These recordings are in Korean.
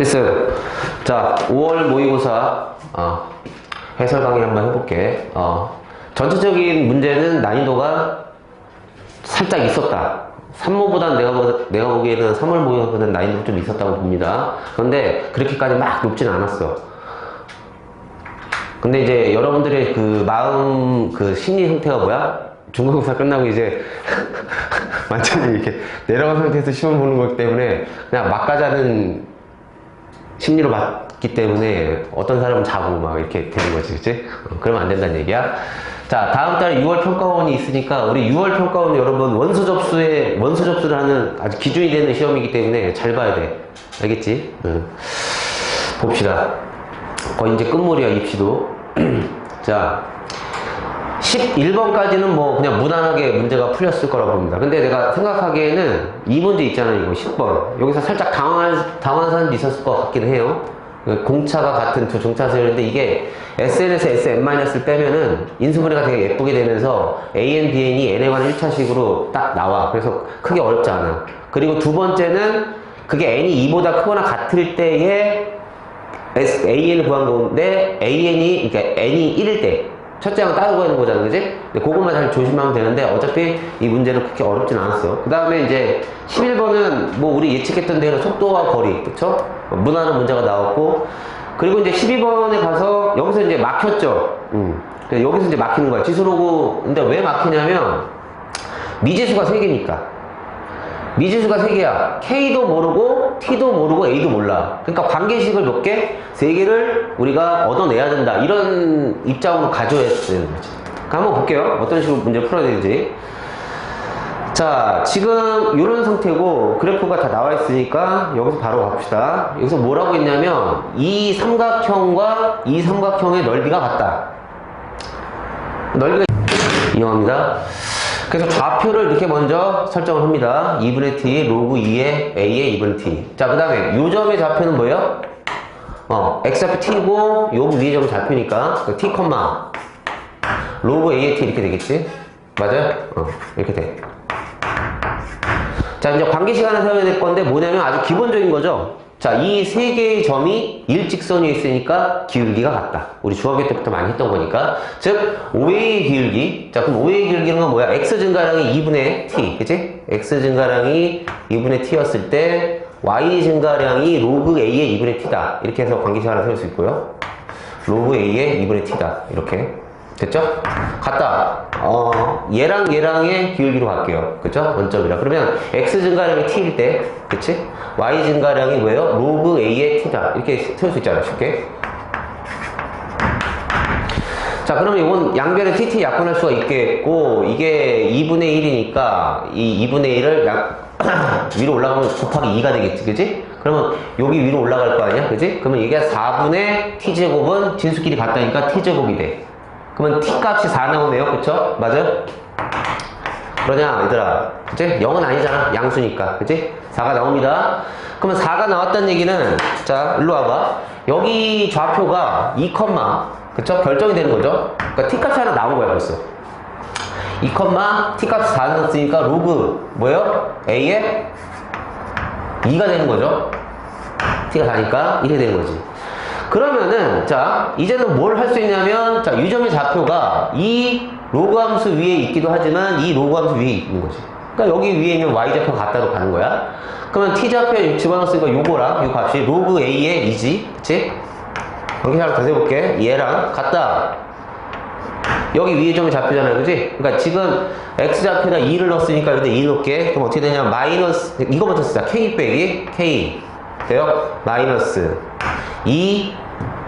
됐어요. 자, 5월 모의고사 해설 강의 한번 해볼게. 전체적인 문제는 난이도가 살짝 있었다. 3모보단 내가 보기에는 3월 모의고사보다는 난이도가 좀 있었다고 봅니다. 그런데 그렇게까지 막 높진 않았어. 근데 이제 여러분들의 그 마음, 그 심리 상태가 뭐야? 중간고사 끝나고 이제 완전히 이렇게 내려간 상태에서 시험 보는 거기 때문에 그냥 막 가자는 심리로 맞기 때문에 어떤 사람은 자고 막 이렇게 되는 거지, 그치? 그러면 안 된다는 얘기야. 자, 다음 달에 6월 평가원이 있으니까 우리 6월 평가원 여러분 원서 접수를 하는 아주 기준이 되는 시험이기 때문에 잘 봐야 돼. 알겠지? 봅시다. 거의 이제 끝물이야, 입시도. 자, 11번까지는 뭐 그냥 무난하게 문제가 풀렸을 거라고 봅니다. 근데 내가 생각하기에는 이 문제 있잖아요, 이거 10번. 여기서 살짝 당황한 사람도 있었을 것 같긴 해요. 공차가 같은 두 중차세였는데 이게 SN에서 SN-를 빼면은 인수분해가 되게 예쁘게 되면서 AN, BN이 N에 관한 1차식으로 딱 나와. 그래서 크게 어렵지 않아. 그리고 두 번째는 그게 N이 2보다 크거나 같을 때에 AN을 구한 건데 AN이, 그러니까 N이 1일 때 첫째 항 따로 구하는 거잖아, 그지? 근데 그것만 잘 조심하면 되는데 어차피 이 문제는 그렇게 어렵진 않았어. 그 다음에 이제 11번은 뭐 우리 예측했던 대로 속도와 거리, 그쵸? 무난한 문제가 나왔고, 그리고 이제 12번에 가서 여기서 이제 막혔죠. 여기서 이제 막히는 거야. 지수로그. 근데 왜 막히냐면 미지수가 3개니까. 미지수가 3개야. K도 모르고 T도 모르고 A도 몰라. 그러니까 관계식을 몇 개? 3개를 우리가 얻어내야 된다. 이런 입장으로 가져야 되는 거지. 한번 볼게요. 어떤 식으로 문제 풀어야 되는지. 자, 지금 이런 상태고 그래프가 다 나와 있으니까 여기서 바로 갑시다. 여기서 뭐라고 했냐면 이 삼각형과 이 삼각형의 넓이가 같다. 넓이가 이용합니다. 그래서 좌표를 이렇게 먼저 설정을 합니다. 2분의 t, 로그 2의 a의 2분의 t. 자, 그 다음에 요 점의 좌표는 뭐예요? x좌표 t고 요 위의 점은 좌표니까 t, 로그 a의 t 이렇게 되겠지? 맞아요? 이렇게 돼. 자, 이제 관계식 하나 세워야 될 건데 뭐냐면 아주 기본적인 거죠. 자, 이 세 개의 점이 일직선 위에 있으니까 기울기가 같다. 우리 중학교 때부터 많이 했던 거니까. 즉, OA의 기울기. 자, 그럼 OA의 기울기는 건 뭐야? X 증가량이 2분의 T. 그치? X 증가량이 2분의 T였을 때, Y 증가량이 로그 A의 2분의 T다. 이렇게 해서 관계식 하나 세울 수 있고요. 로그 A의 2분의 T다. 이렇게. 됐죠? 같다. 얘랑의 기울기로 갈게요. 그쵸? 원점이라. 그러면 X 증가량이 T일 때, 그치? Y 증가량이 뭐예요? 로그 A의 T다. 이렇게 세울 수 있잖아, 쉽게. 자, 그러면 이건 양변에 TT 약분할 수가 있겠고, 이게 2분의 1이니까, 이 2분의 1을 위로 올라가면 곱하기 2가 되겠지, 그치? 그러면 여기 위로 올라갈 거 아니야? 그치? 그러면 이게 4분의 T제곱은 진수끼리 같다니까 T제곱이 돼. 그러면 t 값이 4 나오네요. 그쵸? 맞아요? 그러냐, 얘들아. 그치? 0은 아니잖아. 양수니까. 그치? 4가 나옵니다. 그러면 4가 나왔다는 얘기는, 자, 일로 와봐. 여기 좌표가 2, 그쵸? 결정이 되는 거죠? 그러니까 t 값이 하나 나온 거야, 벌써. 2, t 값이 4 나왔으니까 로그, 뭐예요? a에 2가 되는 거죠? t가 4니까 이렇게 되는 거지. 그러면은, 자, 이제는 뭘 할 수 있냐면, 자, 유점의 좌표가 이 로그 함수 위에 있기도 하지만 이 로그 함수 위에 있는 거지. 그러니까 여기 위에 있는 y좌표 같다로 가는 거야. 그러면 t좌표에 집어넣었으니까 요거랑 요 값이 로그 a의 2지. 그치? 여기 하나 더 해볼게. 얘랑 같다. 여기 위에 점의 좌표잖아요. 그치? 그러니까 지금 x좌표에다 2를 넣었으니까 여기다 2 넣을게. 그럼 어떻게 되냐? 마이너스, 이거부터 쓰자. k 빼기 k. 돼요? 마이너스 2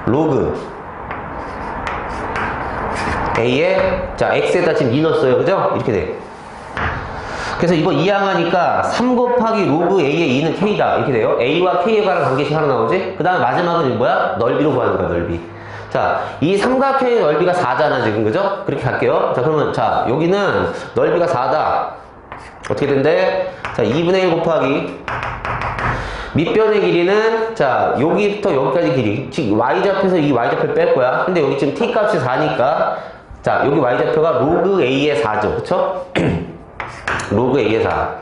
로그 A에, 자, X에다 지금 2 넣었어요. 그죠? 이렇게 돼. 그래서 이거 이항하니까 3 곱하기 로그 A의 2는 K다. 이렇게 돼요. A와 K에 관한 관계식 하나 나오지? 그 다음에 마지막은 뭐야? 넓이로 구하는 거야, 넓이. 자, 이 삼각형의 넓이가 4잖아, 지금. 그죠? 그렇게 갈게요. 자, 그러면, 자, 여기는 넓이가 4다. 어떻게 된대? 자, 2분의 1 곱하기 밑변의 길이는, 자, 여기부터 여기까지 길이. 즉, y좌표에서 이 y좌표를 뺄 거야. 근데 여기 지금 t값이 4니까, 자, 여기 y좌표가 로그 a의 4죠. 그쵸? 로그 a의 4.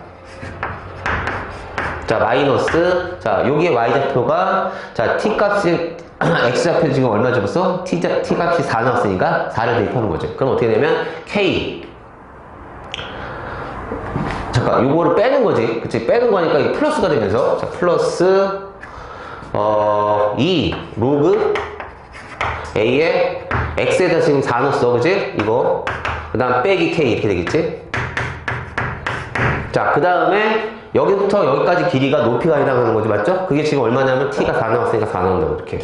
자, 마이너스. 자, 여기에 y좌표가, 자, t값이, x좌표 지금 얼마 잡았어? t값이 4 나왔으니까 4를 대입하는 거죠. 그럼 어떻게 되면, k. 잠깐, 요거를 빼는 거지. 그치? 빼는 거니까 이게 플러스가 되면서, 자, 플러스, 2 로그 a에 x에다 지금 4 넣었어. 그치? 이거. 그 다음 빼기 k 이렇게 되겠지? 자, 그 다음에 여기부터 여기까지 길이가 높이가 해당하는 거지, 맞죠? 그게 지금 얼마냐면 t가 4 나왔으니까 4 나온다고, 이렇게.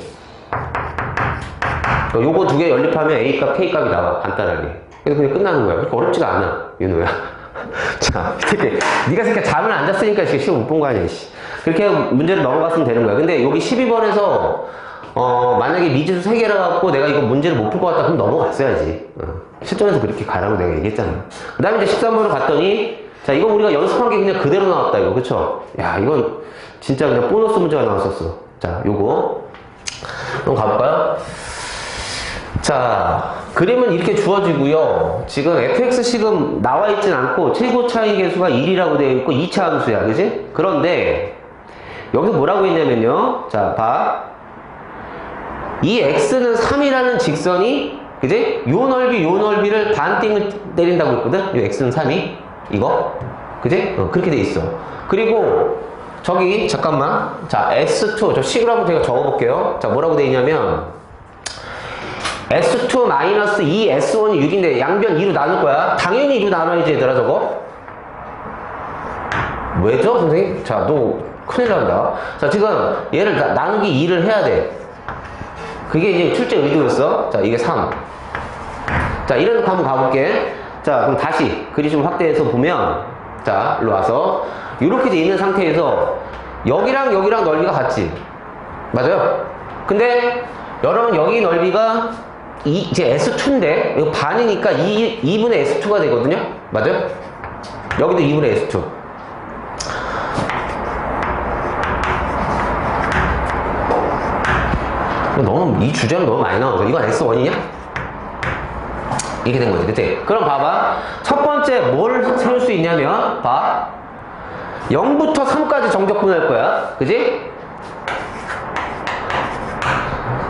요거 두 개 연립하면 a값, k값이 나와, 간단하게. 그래서 그냥 끝나는 거야. 그렇게 어렵지가 않아, 윤호야. 자, 이렇게 네가 새끼 잠을 안 잤으니까 이렇게 시험 못 본 거 아니야, 씨. 그렇게 문제를 넘어갔으면 되는 거야. 근데 여기 12번에서 만약에 미지수 3개라 갖고 내가 이거 문제를 못 풀 것 같다 그럼 넘어갔어야지. 실전에서 그렇게 가라고 내가 얘기했잖아. 그 다음에 이제 13번을 갔더니, 자, 이거 우리가 연습한 게 그냥 그대로 나왔다, 이거. 그쵸? 야, 이건 진짜 그냥 보너스 문제가 나왔었어. 자, 요거. 한번 가볼까요? 자, 그림은 이렇게 주어지고요. 지금 fx식은 나와 있진 않고 최고 차이 계수가 1이라고 되어 있고 2차 함수야. 그지? 그런데 여기서 뭐라고 했냐면요. 자, 봐. 이 x는 3이라는 직선이, 그지? 요 넓이를 반띵을 때린다고 했거든? 요 x는 3이. 이거. 그지? 그렇게 돼 있어. 그리고 저기 잠깐만. 자, s2. 저 식으로 한번 제가 적어볼게요. 자, 뭐라고 돼 있냐면 S2 마이너스 2 S1이 6인데 양변 2로 나눌 거야. 당연히 2로 나눠야지, 얘들아, 저거. 왜죠, 선생님? 자, 너 큰일 난다. 자, 지금 얘를 나누기 2를 해야 돼. 그게 이제 출제 의도였어. 자, 이게 3. 자, 이런 거 한번 가볼게. 자, 그럼 다시 그림 좀 확대해서 보면, 자, 일로 와서 이렇게 돼 있는 상태에서 여기랑 여기랑 넓이가 같지. 맞아요? 근데 여러분, 여기 넓이가 이제 S2인데, 이거 반이니까 2분의 S2가 되거든요? 맞아요? 여기도 2분의 S2. 너는 이 주제는 너무 많이 나오죠. 이건 S1이냐? 이렇게 된 거지, 그치? 그럼 봐봐. 첫 번째 뭘 세울 수 있냐면, 봐. 0부터 3까지 정적분할 거야. 그지?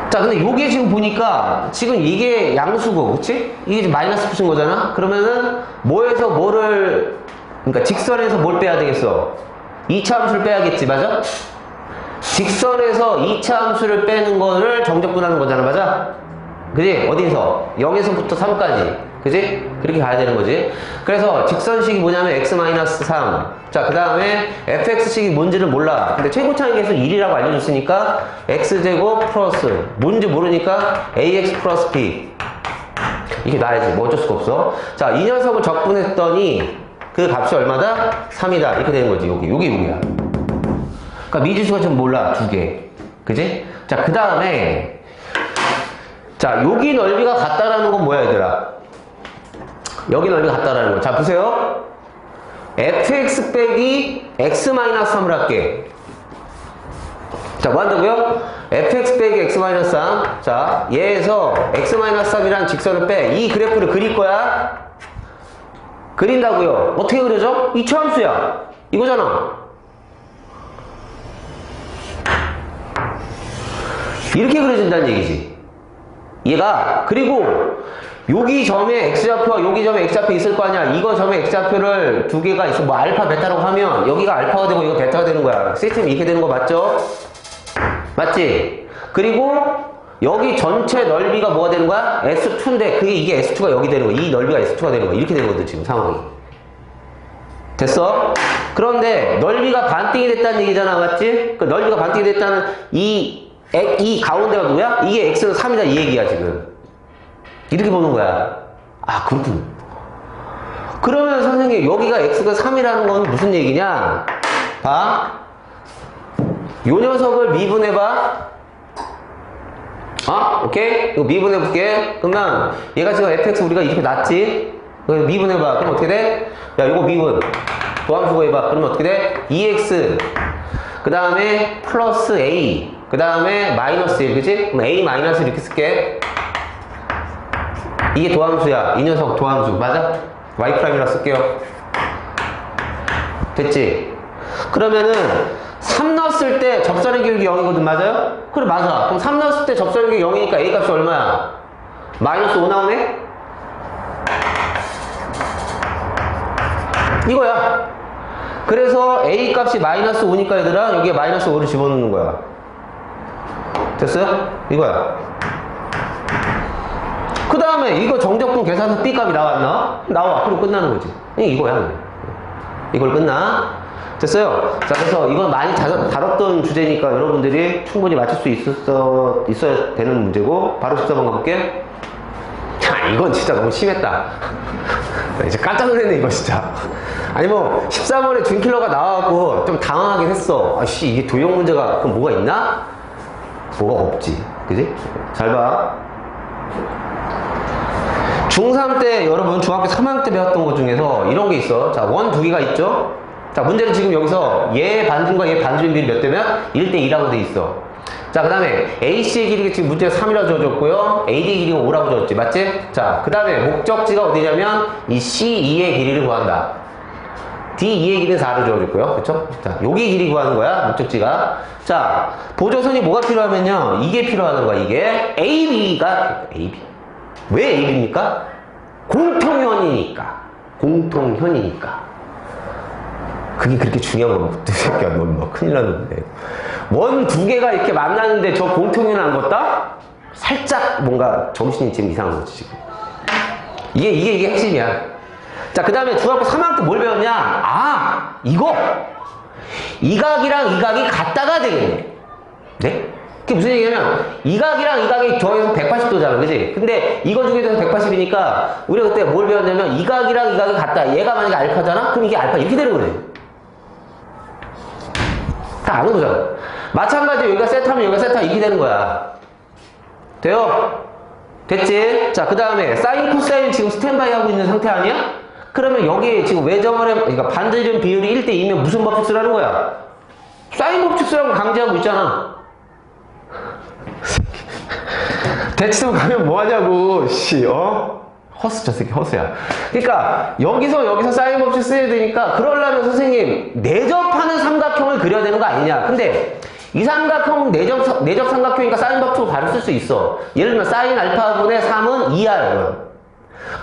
자, 근데 요게 지금 보니까 지금 이게 양수고, 그치? 이게 지금 마이너스 붙인 거잖아? 그러면은 뭐에서 뭐를, 그러니까 직선에서 뭘 빼야 되겠어? 2차 함수를 빼야겠지, 맞아? 직선에서 2차 함수를 빼는 거를 정적분하는 거잖아, 맞아? 그지? 어디서? 0에서부터 3까지. 그지? 그렇게 가야 되는 거지. 그래서 직선식이 뭐냐면 x-3. 자, 그 다음에 fx식이 뭔지를 몰라. 근데 최고차이 계수 1이라고 알려줬으니까 x제곱 플러스 뭔지 모르니까 ax 플러스 b. 이게 나야지. 뭐 어쩔 수가 없어. 자, 이 녀석을 적분했더니 그 값이 얼마다? 3이다. 이렇게 되는 거지. 여기야. 그러니까 미지수가 지금 몰라. 2개. 그지? 자, 그 다음에 자, 여기 넓이가 같다라는 건 뭐야, 얘들아? 여기 넓이가 같다라는 거. 자, 보세요. fx 빼기 x-3을 할게. 자, 뭐 한다고요? fx 빼기 x-3. 자, 얘에서 x-3이라는 직선을 빼. 이 그래프를 그릴 거야. 그린다고요. 어떻게 그려져? 2차 함수야. 이거잖아. 이렇게 그려진다는 얘기지. 얘가. 그리고 여기 점에 x좌표와 여기 점에 x좌표 있을 거 아니야. 이거 점에 x좌표를 두 개가 있어. 뭐 알파 베타라고 하면 여기가 알파가 되고 이거 베타가 되는 거야. 시스템이 이렇게 되는 거 맞죠? 맞지? 그리고 여기 전체 넓이가 뭐가 되는 거야? S2인데 이게 S2가 여기 되는 거야. 이 넓이가 S2가 되는 거야. 이렇게 되는 거거든, 지금 상황이. 됐어? 그런데 넓이가 반띵이 됐다는 얘기잖아, 맞지? 그 넓이가 반띵이 됐다는 이 가운데가 누구야? 이게 x는 3이다, 이 얘기야, 지금. 이렇게 보는 거야. 아, 그렇군. 그러면 선생님, 여기가 x가 3이라는 건 무슨 얘기냐? 봐. 요 녀석을 미분해봐. 오케이? 이거 미분해볼게. 그러면 얘가 지금 fx 우리가 이렇게 놨지? 미분해봐. 그럼 어떻게 돼? 야, 이거 미분. 도함수고 해봐. 그러면 어떻게 돼? 2x. 그 다음에 플러스 a. 그 다음에 마이너스 1. 그치? 그럼 a 마이너스 이렇게 쓸게. 이게 도함수야. 이 녀석 도함수. 맞아? y 프라임이라 쓸게요. 됐지? 그러면은 3 넣었을 때 접선의 기울기 0이거든, 맞아요? 그래, 맞아. 그럼 3 넣었을 때 접선의 기울기 0이니까 A 값이 얼마야? 마이너스 5 나오네? 이거야. 그래서 A 값이 마이너스 5니까 얘들아, 여기에 마이너스 5를 집어넣는 거야. 됐어요? 이거야. 그 다음에 이거 정적분 계산서 B 값이 나왔나? 나와. 그럼 끝나는 거지. 이거야. 이걸 끝나. 됐어요? 자, 그래서 이건 많이 다뤘던 주제니까 여러분들이 충분히 맞출 수 있어야 되는 문제고, 바로 14번 가볼게. 자, 이건 진짜 너무 심했다. 이제 깜짝 놀랐네, 이거 진짜. 아니, 뭐, 14번에 준킬러가 나와갖고 좀 당황하긴 했어. 아씨, 이게 도형 문제가 그럼 뭐가 있나? 뭐가 없지. 그지? 잘 봐. 중3 때, 여러분, 중학교 3학년 때 배웠던 것 중에서 이런 게 있어. 자, 원 두 개가 있죠? 자, 문제는 지금 여기서 얘 반중과 얘 반중 비율이 몇 대면? 1대2라고 돼 있어. 자, 그 다음에 AC의 길이가 지금 문제가 3이라고 주어졌고요. AD의 길이가 5라고 주어졌지. 맞지? 자, 그 다음에 목적지가 어디냐면 이 C2의 길이를 구한다. D2의 길이는 4로 주어졌고요. 그쵸? 자, 여기 길이 구하는 거야. 목적지가. 자, 보조선이 뭐가 필요하면요. 이게 필요하는 거야. 이게 AB가 AB. 왜 AB입니까? 공통현이니까. 공통현이니까. 그게 그렇게 중요한 건 이 새끼야. 넌 뭐 큰일 났는데. 원 두 개가 이렇게 만나는데 저 공통현 안 걷다? 살짝 뭔가 정신이 지금 이상한 거지, 지금. 이게 핵심이야. 자, 그 다음에 중학교 3학년 때 뭘 배웠냐? 아, 이거! 이 각이랑 이 각이 같다가 되겠네. 네? 그게 무슨 얘기냐면, 이 각이랑 이 각이 더해서 180도잖아, 그지? 근데 이거 중에서 180이니까, 우리가 그때 뭘 배웠냐면, 이 각이랑 이 각이 같다. 얘가 만약에 알파잖아? 그럼 이게 알파 이렇게 되는 거네. 다 아는 거잖아. 마찬가지로 여기가 세타면 여기가 세타 이렇게 되는 거야. 돼요? 됐지? 자, 그 다음에 사인, 코사인 지금 스탠바이 하고 있는 상태 아니야? 그러면 여기 지금 외정을 그러니까 반대점 비율이 1대2면 무슨 법칙 쓰라는 거야? 사인 법칙 쓰라고 강제하고 있잖아. 대치점 가면 뭐 하냐고, 씨, 허스, 저 새끼 허스야. 그러니까 여기서 사인 법칙 써야 되니까 그러려면 선생님 내접하는 삼각형을 그려야 되는 거 아니냐. 근데 이 삼각형은 내접 삼각형이니까 사인 법칙을 바로 쓸 수 있어. 예를 들면 사인 알파분의 3은 2야.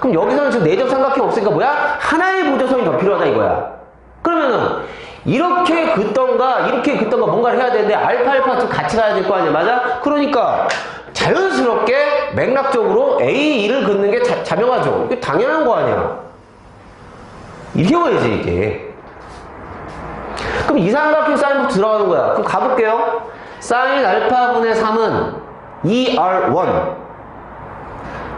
그럼 여기서는 지금 내접 삼각형 없으니까 뭐야? 하나의 보조선이 더 필요하다 이거야. 그러면은 이렇게 긋던가 뭔가를 해야 되는데 알파 좀 같이 가야 될 거 아니야. 맞아? 그러니까 자연스럽게 맥락적으로 A2를 긋는 게 자명하죠. 이게 당연한 거 아니야. 이렇게 보여야지 이게. 그럼 이 삼각형 사인 법칙 들어가는 거야. 그럼 가볼게요. 사인 알파분의 3은 2R1.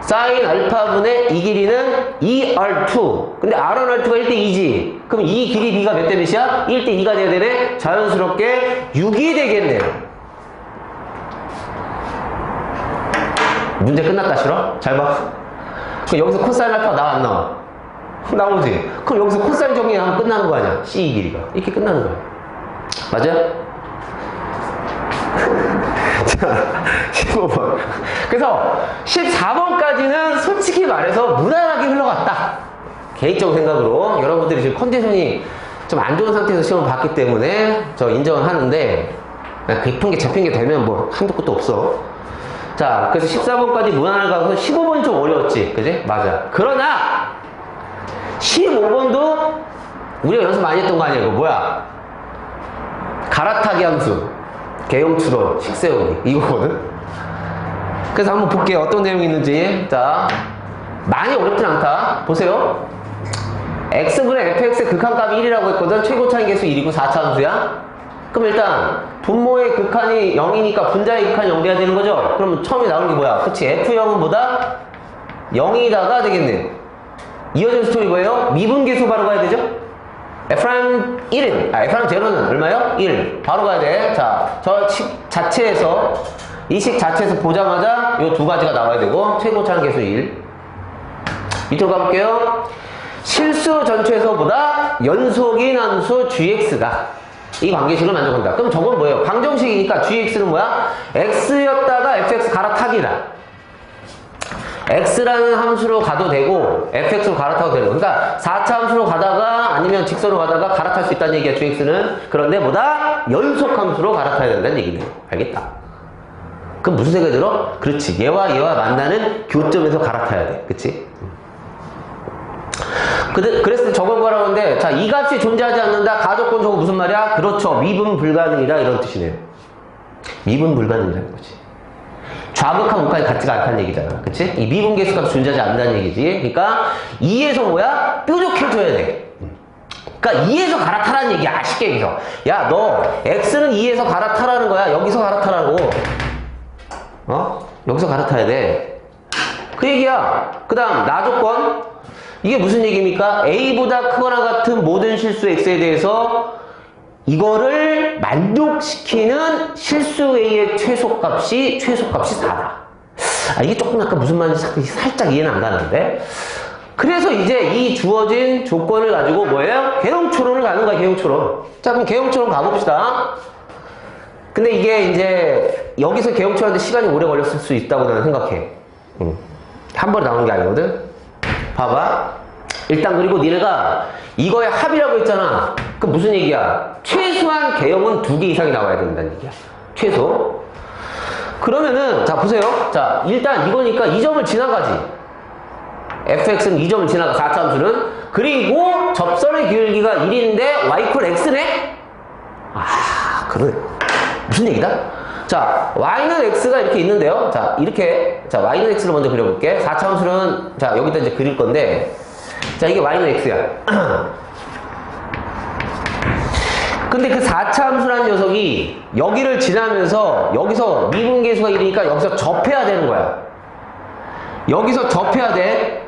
사인 알파분의 이 길이는 2R2. 근데 R1, R2가 1대2지. 그럼 이 길이 B가 몇 대 몇이야? 1대2가 돼야 되네? 자연스럽게 6이 되겠네요. 문제 끝났다 싫어? 잘 봐. 그럼 여기서 코사인 알파 나와 안 나와? 나오지? 그럼 여기서 코사인 정리하면 끝나는 거 아니야? C 길이가. 이렇게 끝나는 거야. 맞아요? 자, 15번. 그래서 14번까지는 솔직히 말해서 무난하게 흘러갔다. 개인적 생각으로. 여러분들이 지금 컨디션이 좀 안 좋은 상태에서 시험을 봤기 때문에 저 인정을 하는데, 그냥 깊은 게 잡힌 게 되면 뭐 한도 끝도 없어. 자, 그래서 14번까지 무난하게 가서 15번이 좀 어려웠지. 그지? 맞아. 그러나 15번도 우리가 연습 많이 했던 거 아니야? 이거 뭐야? 갈아타기 함수, 개형 추론, 식세우기 이거거든. 그래서 한번 볼게요. 어떤 내용이 있는지. 자, 많이 어렵진 않다. 보세요. x분의 fx의 극한값이 1이라고 했거든. 최고 차이 계수 1이고 4차 함수야. 그럼 일단 분모의 극한이 0이니까 분자의 극한이 0 돼야 되는 거죠? 그럼 처음에 나오는 게 뭐야? 그치? F0은 뭐다? 0이다가 되겠네. 이어진 스토리 뭐예요? 미분계수 바로 가야 되죠? F'N 1은, F'N 0는 얼마요? 1. 바로 가야 돼. 자, 저 식 자체에서, 이 식 자체에서 보자마자 요 두 가지가 나와야 되고, 최고차는 계수 1. 밑으로 가볼게요. 실수 전체에서보다 연속인 함수 gx가 이 관계식을 만족한다. 그럼 저건 뭐예요? 방정식이니까 gx는 뭐야? x였다가 fx 갈아타기다. x라는 함수로 가도 되고 fx로 갈아타도 되고, 그러니까 4차 함수로 가다가 아니면 직선으로 가다가 갈아탈 수 있다는 얘기야 qx는. 그런데 뭐다? 연속 함수로 갈아타야 된다는 얘기네. 알겠다. 그럼 무슨 생각이 들어? 그렇지, 얘와 얘와 만나는 교점에서 갈아타야 돼. 그치? 그래서 저걸 거라고 하는데, 자, 이 값이 존재하지 않는다. 가조건 저거 무슨 말이야? 그렇죠, 미분 불가능이다, 이런 뜻이네요. 미분 불가능이라는 거지. 좌극한 우까지 같지가 않다는 얘기잖아. 그치? 이 미분계수값이 존재하지 않는다는 얘기지. 그러니까 2에서 뭐야? 뾰족해져야 돼. 그러니까 2에서 갈아타라는 얘기야. 쉽게 얘기해서. 야, 너 x는 2에서 갈아타라는 거야. 여기서 갈아타라고. 여기서 갈아타야 돼. 그 얘기야. 그 다음 나조건. 이게 무슨 얘기입니까? a보다 크거나 같은 모든 실수 x에 대해서 이거를 만족시키는 실수 a의 최소값이 4다. 이게 조금 약간 무슨 말인지 살짝 이해는 안 가는데. 그래서 이제 이 주어진 조건을 가지고 뭐예요? 개형초론을 가는 거야, 개형초론. 자, 그럼 개형초론 가봅시다. 근데 이게 이제 여기서 개형초론하는데 시간이 오래 걸렸을 수 있다고 나는 생각해. 한 번에 나오는 게 아니거든. 봐봐. 일단 그리고 니네가 이거의 합이라고 했잖아. 그 무슨 얘기야? 최소한 개형은 2개 이상이 나와야 된다는 얘기야. 최소. 그러면은 자 보세요. 자 일단 이거니까 이 점을 지나가지. fx는 이 점을 지나가. 4차 함수는. 그리고 접선의 기울기가 1인데 y = x네? 그래. 무슨 얘기다? 자, y는 x가 이렇게 있는데요. 자, 이렇게. 자, y는 x를 먼저 그려볼게. 4차 함수는, 자, 여기다 이제 그릴 건데. 자, 이게 y는 x야. 근데 그 4차 함수라는 녀석이 여기를 지나면서 여기서 미분계수가 1이니까 여기서 접해야 되는 거야. 여기서 접해야 돼.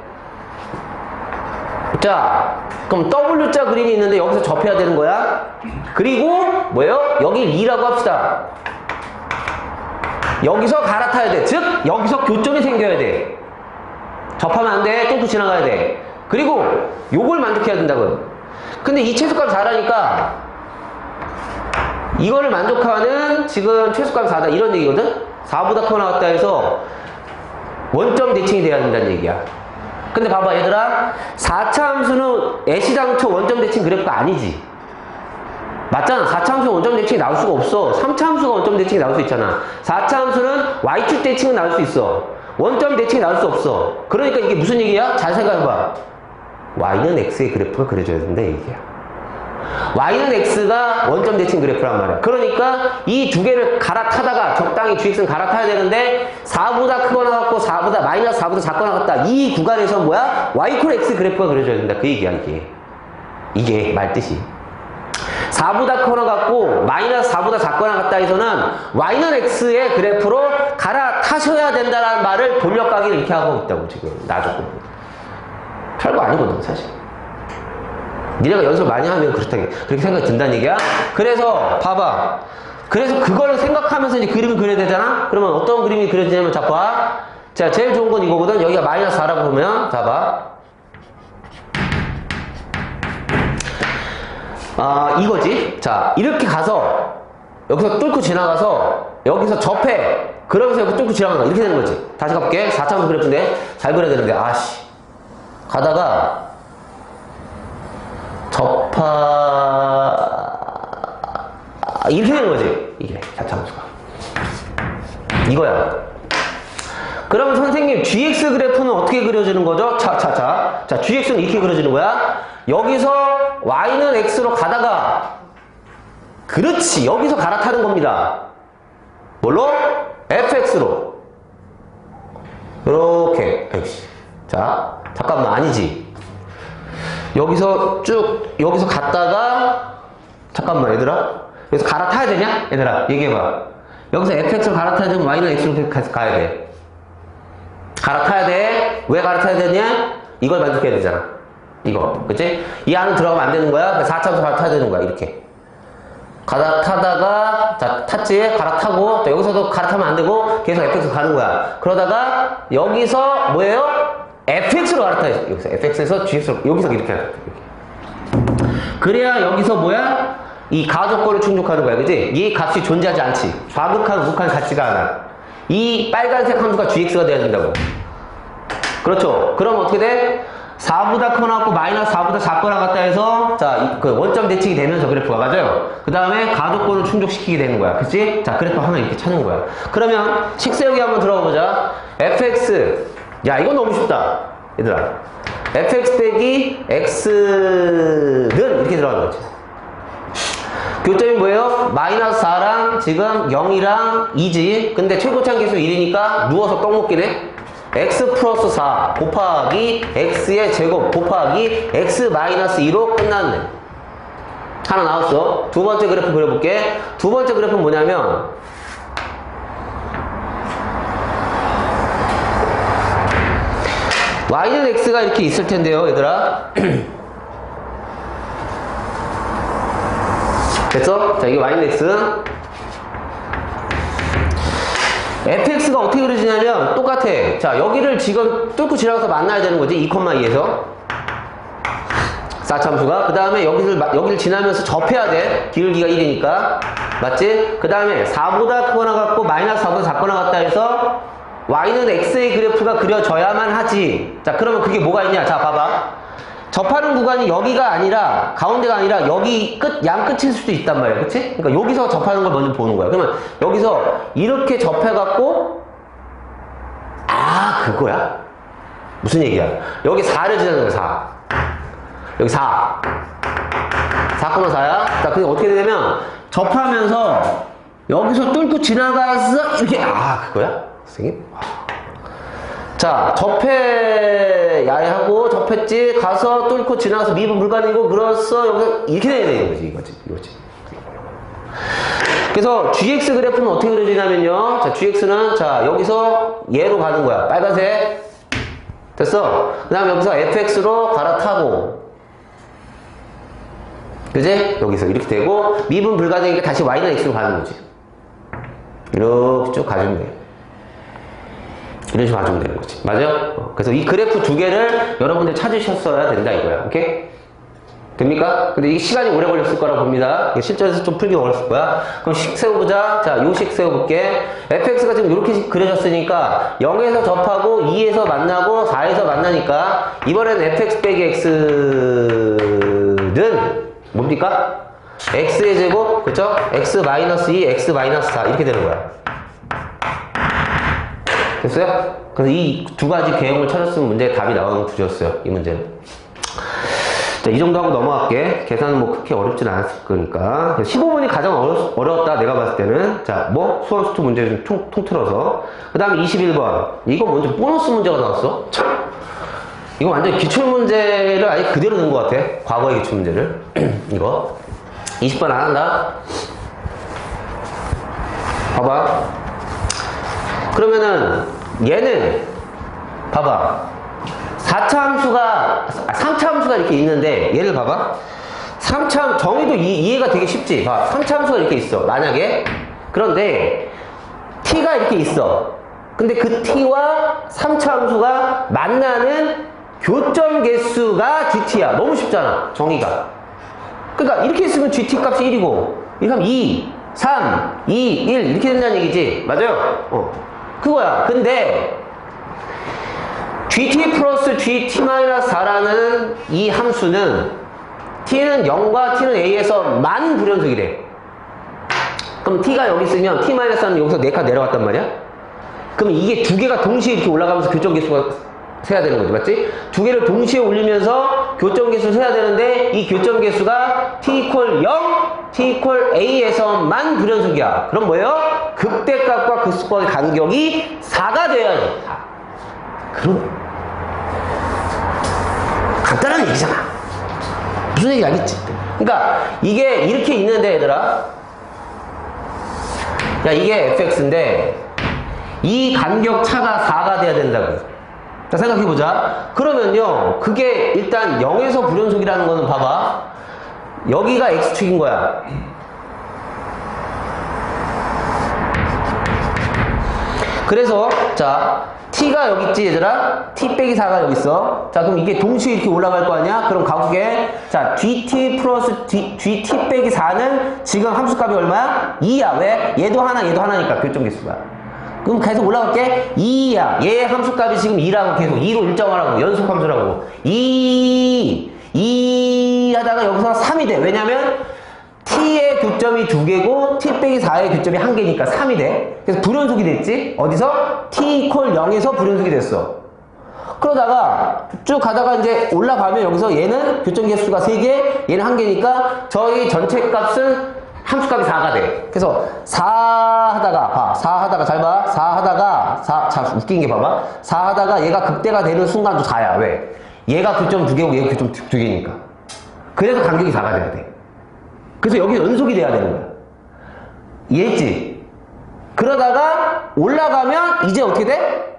자, 그럼 W자 그림이 있는데 여기서 접해야 되는 거야. 그리고 뭐예요? 여기 2라고 합시다. 여기서 갈아타야 돼. 즉 여기서 교점이 생겨야 돼. 접하면 안 돼. 뚫고 지나가야 돼. 그리고 요걸 만족해야 된다고요. 근데 이 최소값 4라니까 이거를 만족하는 지금 최소값 4다 이런 얘기거든. 4보다 커 나왔다 해서 원점 대칭이 돼야 된다는 얘기야. 근데 봐봐 얘들아, 4차 함수는 애시당초 원점 대칭 그래프가 아니지. 맞잖아. 4차 함수는 원점 대칭이 나올 수가 없어. 3차 함수가 원점 대칭이 나올 수 있잖아. 4차 함수는 y축 대칭은 나올 수 있어. 원점 대칭이 나올 수 없어. 그러니까 이게 무슨 얘기야? 잘 생각해봐. y는 x의 그래프가 그려져야 된다 얘기야. y는 x가 원점 대칭 그래프란 말이야. 그러니까 이 두 개를 갈아타다가 적당히 gx는 갈아타야 되는데 4보다 크거나 같고 4보다 마이너스 4보다 작거나 같다. 이 구간에서 뭐야? y = x 그래프가 그려져야 된다. 그 얘기야 이게 말뜻이. 4보다 크거나 같고 마이너스 4보다 작거나 같다 해서는 y는 x의 그래프로 갈아타셔야 된다는 말을 돌려가기를 이렇게 하고 있다고 지금 나조건. 별거 아니거든 사실. 니네가 연습을 많이 하면 그렇게 생각이 든다는 얘기야. 그래서 봐봐. 그래서 그걸 생각하면서 이제 그림을 그려야 되잖아. 그러면 어떤 그림이 그려지냐면 자 봐. 자 제일 좋은 건 이거거든. 여기가 마이너스 4라고 보면 자 봐. 이거지. 자 이렇게 가서 여기서 뚫고 지나가서 여기서 접해. 그러면서 여기 뚫고 지나간다. 이렇게 되는 거지. 다시 가볼게. 4차함수 그래프인데 잘 그려야 되는데 가다가 이렇게 되는 거지. 이게 4차 함수가 이거야. 그러면 선생님 gx 그래프는 어떻게 그려지는 거죠? 자 gx는 이렇게 그려지는 거야. 여기서 y는 x로 가다가 그렇지 여기서 갈아타는 겁니다. 뭘로? fx로. 이렇게. 자 잠깐만 아니지. 여기서 갔다가 잠깐만 얘들아 여기서 갈아타야 되냐? 얘들아 얘기해봐. 여기서 fx로 갈아타야 되면 y는 x로 가야 돼. 갈아타야 돼. 왜 갈아타야 되냐? 이걸 만족해야 되잖아. 이거 그치? 이 안으로 들어가면 안 되는 거야. 4차함수 갈아타야 되는 거야. 이렇게 갈아타다가 자 탔지? 갈아타고 또 여기서도 갈아타면 안 되고 계속 fx로 가는 거야. 그러다가 여기서 뭐예요? fx로 갈아타야지. 여기서 fx에서 gx로 여기서 이렇게 갈아타. 그래야 여기서 뭐야? 이 가조건을 충족하는 거야. 그치? 이 값이 존재하지 않지. 좌극한 우극한 같지가 않아. 이 빨간색 함수가 gx가 돼야 된다고. 그렇죠. 그럼 어떻게 돼? 4보다 크거나 같고 마이너스 4보다 작거나 같다 해서 자, 그 원점 대칭이 되면서 그래프가 맞아요. 그 다음에 가도권을 충족시키게 되는 거야. 그치? 자, 그래프 하나 이렇게 찾는 거야. 그러면 식세우기 한번 들어가 보자. fx. 야, 이건 너무 쉽다. 얘들아. fx 빼기 x는 이렇게 들어가는 거지. 교점이 뭐예요? 마이너스 4랑 지금 0이랑 2지. 근데 최고차항 계수 1이니까 누워서 떡 먹기네. x 플러스 4 곱하기 x의 제곱 곱하기 x 마이너스 2로 끝났네. 하나 나왔어. 두 번째 그래프 그려볼게. 두 번째 그래프는 뭐냐면 y는 x가 이렇게 있을 텐데요, 얘들아. 됐어? 자, 이게 y는 x. fx가 어떻게 그려지냐면 똑같아. 자, 여기를 지금 뚫고 지나가서 만나야 되는 거지. 2,2에서 4참수가. 그 다음에 여기를 지나면서 접해야 돼. 기울기가 1이니까. 맞지? 그 다음에 4보다 크거나 같고 마이너스 4보다 작거나 같다 해서 y는 x의 그래프가 그려져야만 하지. 자, 그러면 그게 뭐가 있냐? 자, 봐봐. 접하는 구간이 여기가 아니라, 가운데가 아니라 여기 양 끝일 수도 있단 말이야. 그치? 그러니까 여기서 접하는 걸 먼저 보는 거야. 그러면 여기서 이렇게 접해갖고, 아, 그거야? 무슨 얘기야? 여기 4를 지나는 거야, 4. 여기 4. 4,4야? 자, 그게 어떻게 되냐면, 접하면서 여기서 뚫고 지나가서 이렇게, 아, 그거야? 선생님? 자, 접해야 하고 접했지. 가서 뚫고 지나가서 미분 불가능이고 그래서 여기서 이렇게 돼야 되는 거지. 이거지. 그래서 gx 그래프는 어떻게 그려지냐면요. 자, gx는 자, 여기서 얘로 가는 거야. 빨간색. 됐어? 그 다음에 여기서 fx로 갈아타고. 그지? 여기서 이렇게 되고 미분 불가능이니까 다시 y는 x로 가는 거지. 이렇게 쭉 가주면 돼. 이런 식으로 가주면 되는 거지. 맞아요? 그래서 이 그래프 두 개를 여러분들 찾으셨어야 된다 이거야. 오케이? 됩니까? 근데 이게 시간이 오래 걸렸을 거라고 봅니다. 실전에서 좀 풀기 어렵을 거야. 그럼 식 세워보자. 자, 요 식 세워볼게. fx가 지금 이렇게 그려졌으니까 0에서 접하고 2에서 만나고 4에서 만나니까 이번에는 fx 빼기 x는 뭡니까? x의 제곱, 그쵸? x 마이너스 2, x 마이너스 4 이렇게 되는 거야. 됐어요? 그래서 이 두 가지 개형을 찾았으면 문제에 답이 나오는 구조였어요. 이 문제는. 자, 이 정도 하고 넘어갈게. 계산은 뭐 그렇게 어렵진 않았을 거니까. 15번이 가장 어려웠다, 내가 봤을 때는. 자, 뭐, 수원수투 문제 좀 통틀어서. 그 다음에 21번. 이거 먼저 보너스 문제가 나왔어. 참. 이거 완전 기출문제를 아예 그대로 넣은 것 같아. 과거의 기출문제를. 이거. 20번 안 한다. 봐봐. 그러면은 얘는 봐봐. 4차 함수가 3차 함수가 이렇게 있는데 얘를 봐봐. 3차 정의도 이해가 되게 쉽지. 봐. 3차 함수가 이렇게 있어. 만약에 그런데 t가 이렇게 있어. 근데 그 t와 3차 함수가 만나는 교점 개수가 gt야. 너무 쉽잖아. 정의가. 그러니까 이렇게 있으면 gt 값이 1이고 이렇게 하면 2, 3, 2, 1 이렇게 된다는 얘기지. 맞아요? 그거야. 근데 gt 플러스 gt-4라는 이 함수는 t는 0과 t는 a에서만 불연속이래. 그럼 t가 여기 있으면 t-4는 여기서 4칸 내려갔단 말이야? 그럼 이게 두 개가 동시에 이렇게 올라가면서 교점계수가 세야 되는 거지. 맞지? 두 개를 동시에 올리면서 교점계수 세야 되는데 이 교점계수가 t equal 0, t equal a에서만 불연속이야. 그럼 뭐예요? 극대값과 극소값의 간격이 4가 돼야 돼. 4. 그럼 간단한 얘기잖아. 무슨 얘기 알겠지? 그러니까 이게 이렇게 있는데 얘들아, 야 이게 fx인데 이 간격 차가 4가 돼야 된다고. 자, 생각해보자. 그러면요, 그게 일단 0에서 불연속이라는 거는 봐봐. 여기가 x축인 거야. 그래서, 자, t가 여기 있지, 얘들아? t 빼기 4가 여기 있어. 자, 그럼 이게 동시에 이렇게 올라갈 거 아니야? 그럼 가속에, 자, gt 플러스 gt 빼기 4는 지금 함수값이 얼마야? 2야. 왜? 얘도 하나, 얘도 하나니까, 교점계수가. 그럼 계속 올라갈게. 2야. 얘 함수값이 지금 2라고 계속 2로 일정하라고. 연속 함수라고. 2 하다가 여기서 3이 돼. 왜냐면 t의 교점이 2개고 t 빼기 4의 교점이 1개니까 3이 돼. 그래서 불연속이 됐지. 어디서? t 이퀄 0에서 불연속이 됐어. 그러다가 쭉 가다가 이제 올라가면 여기서 얘는 교점 개수가 3개, 얘는 1개니까 저희 전체 값은 함수값이 4가 돼. 그래서 4 하다가 봐. 4 하다가 잘 봐. 4 하다가 자 웃긴 게 봐봐. 4 하다가 얘가 극대가 되는 순간도 4야. 왜? 얘가 교점 2개고 얘가 교점 2개니까. 그래서 간격이 4가 돼야 돼. 그래서 여기 연속이 돼야 되는 거야. 이해했지? 그러다가 올라가면 이제 어떻게 돼?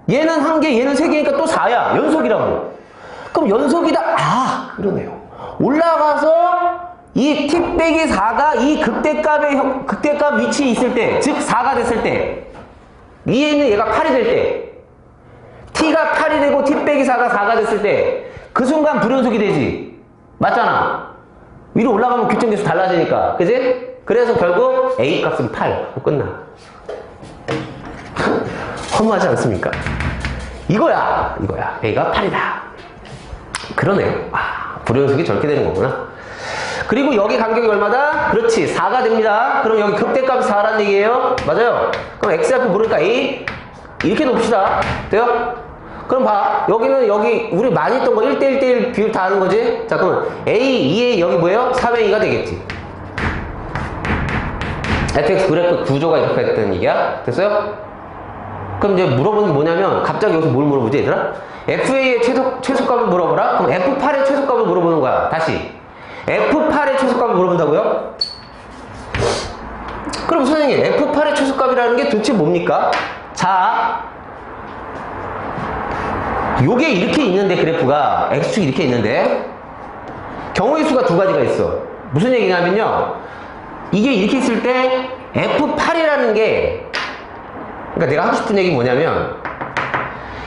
얘는 1개, 얘는 3개니까 또 4야. 연속이라고. 그럼 연속이다. 아, 그러네요. 올라가서 이 t 빼기 4가 이 극대값 위치에 있을 때, 즉 4가 됐을 때, 위에 있는 얘가 8이 될 때, t가 8이 되고 t 빼기 4가 4가 됐을 때, 그 순간 불연속이 되지. 맞잖아. 위로 올라가면 교점 계수 달라지니까. 그지? 그래서 결국 a 값은 8. 끝나. 허무하지 않습니까? 이거야. a가 8이다. 그러네요. 아, 불연속이 저렇게 되는 거구나. 그리고 여기 간격이 얼마다? 그렇지, 4가 됩니다. 그럼 여기 극대값이 4라는 얘기예요. 맞아요. 그럼 x좌표 모르니까 a 이렇게 놓읍시다. 돼요? 그럼 봐. 여기는 여기 우리 많이 했던 거 1대1대1 비율 다 하는 거지? 자, 그럼 a, 2a 여기 뭐예요? 3a가 되겠지. fx 그래프 구조가 이렇게 됐다는 얘기야. 됐어요? 그럼 이제 물어보는 게 뭐냐면 갑자기 여기서 뭘 물어보지 얘들아? fa의 최소값을 물어보라? 그럼 f8의 최소값을 물어보는 거야. 다시 f8의 최소값을 물어본다고요? 그럼 선생님 f8의 최소값이라는 게 도대체 뭡니까? 자, 요게 이렇게 있는데 그래프가 x축이 이렇게 있는데 경우의 수가 두 가지가 있어. 무슨 얘기냐면요, 이게 이렇게 있을 때 f8이라는 게, 그러니까 내가 하고 싶은 얘기 뭐냐면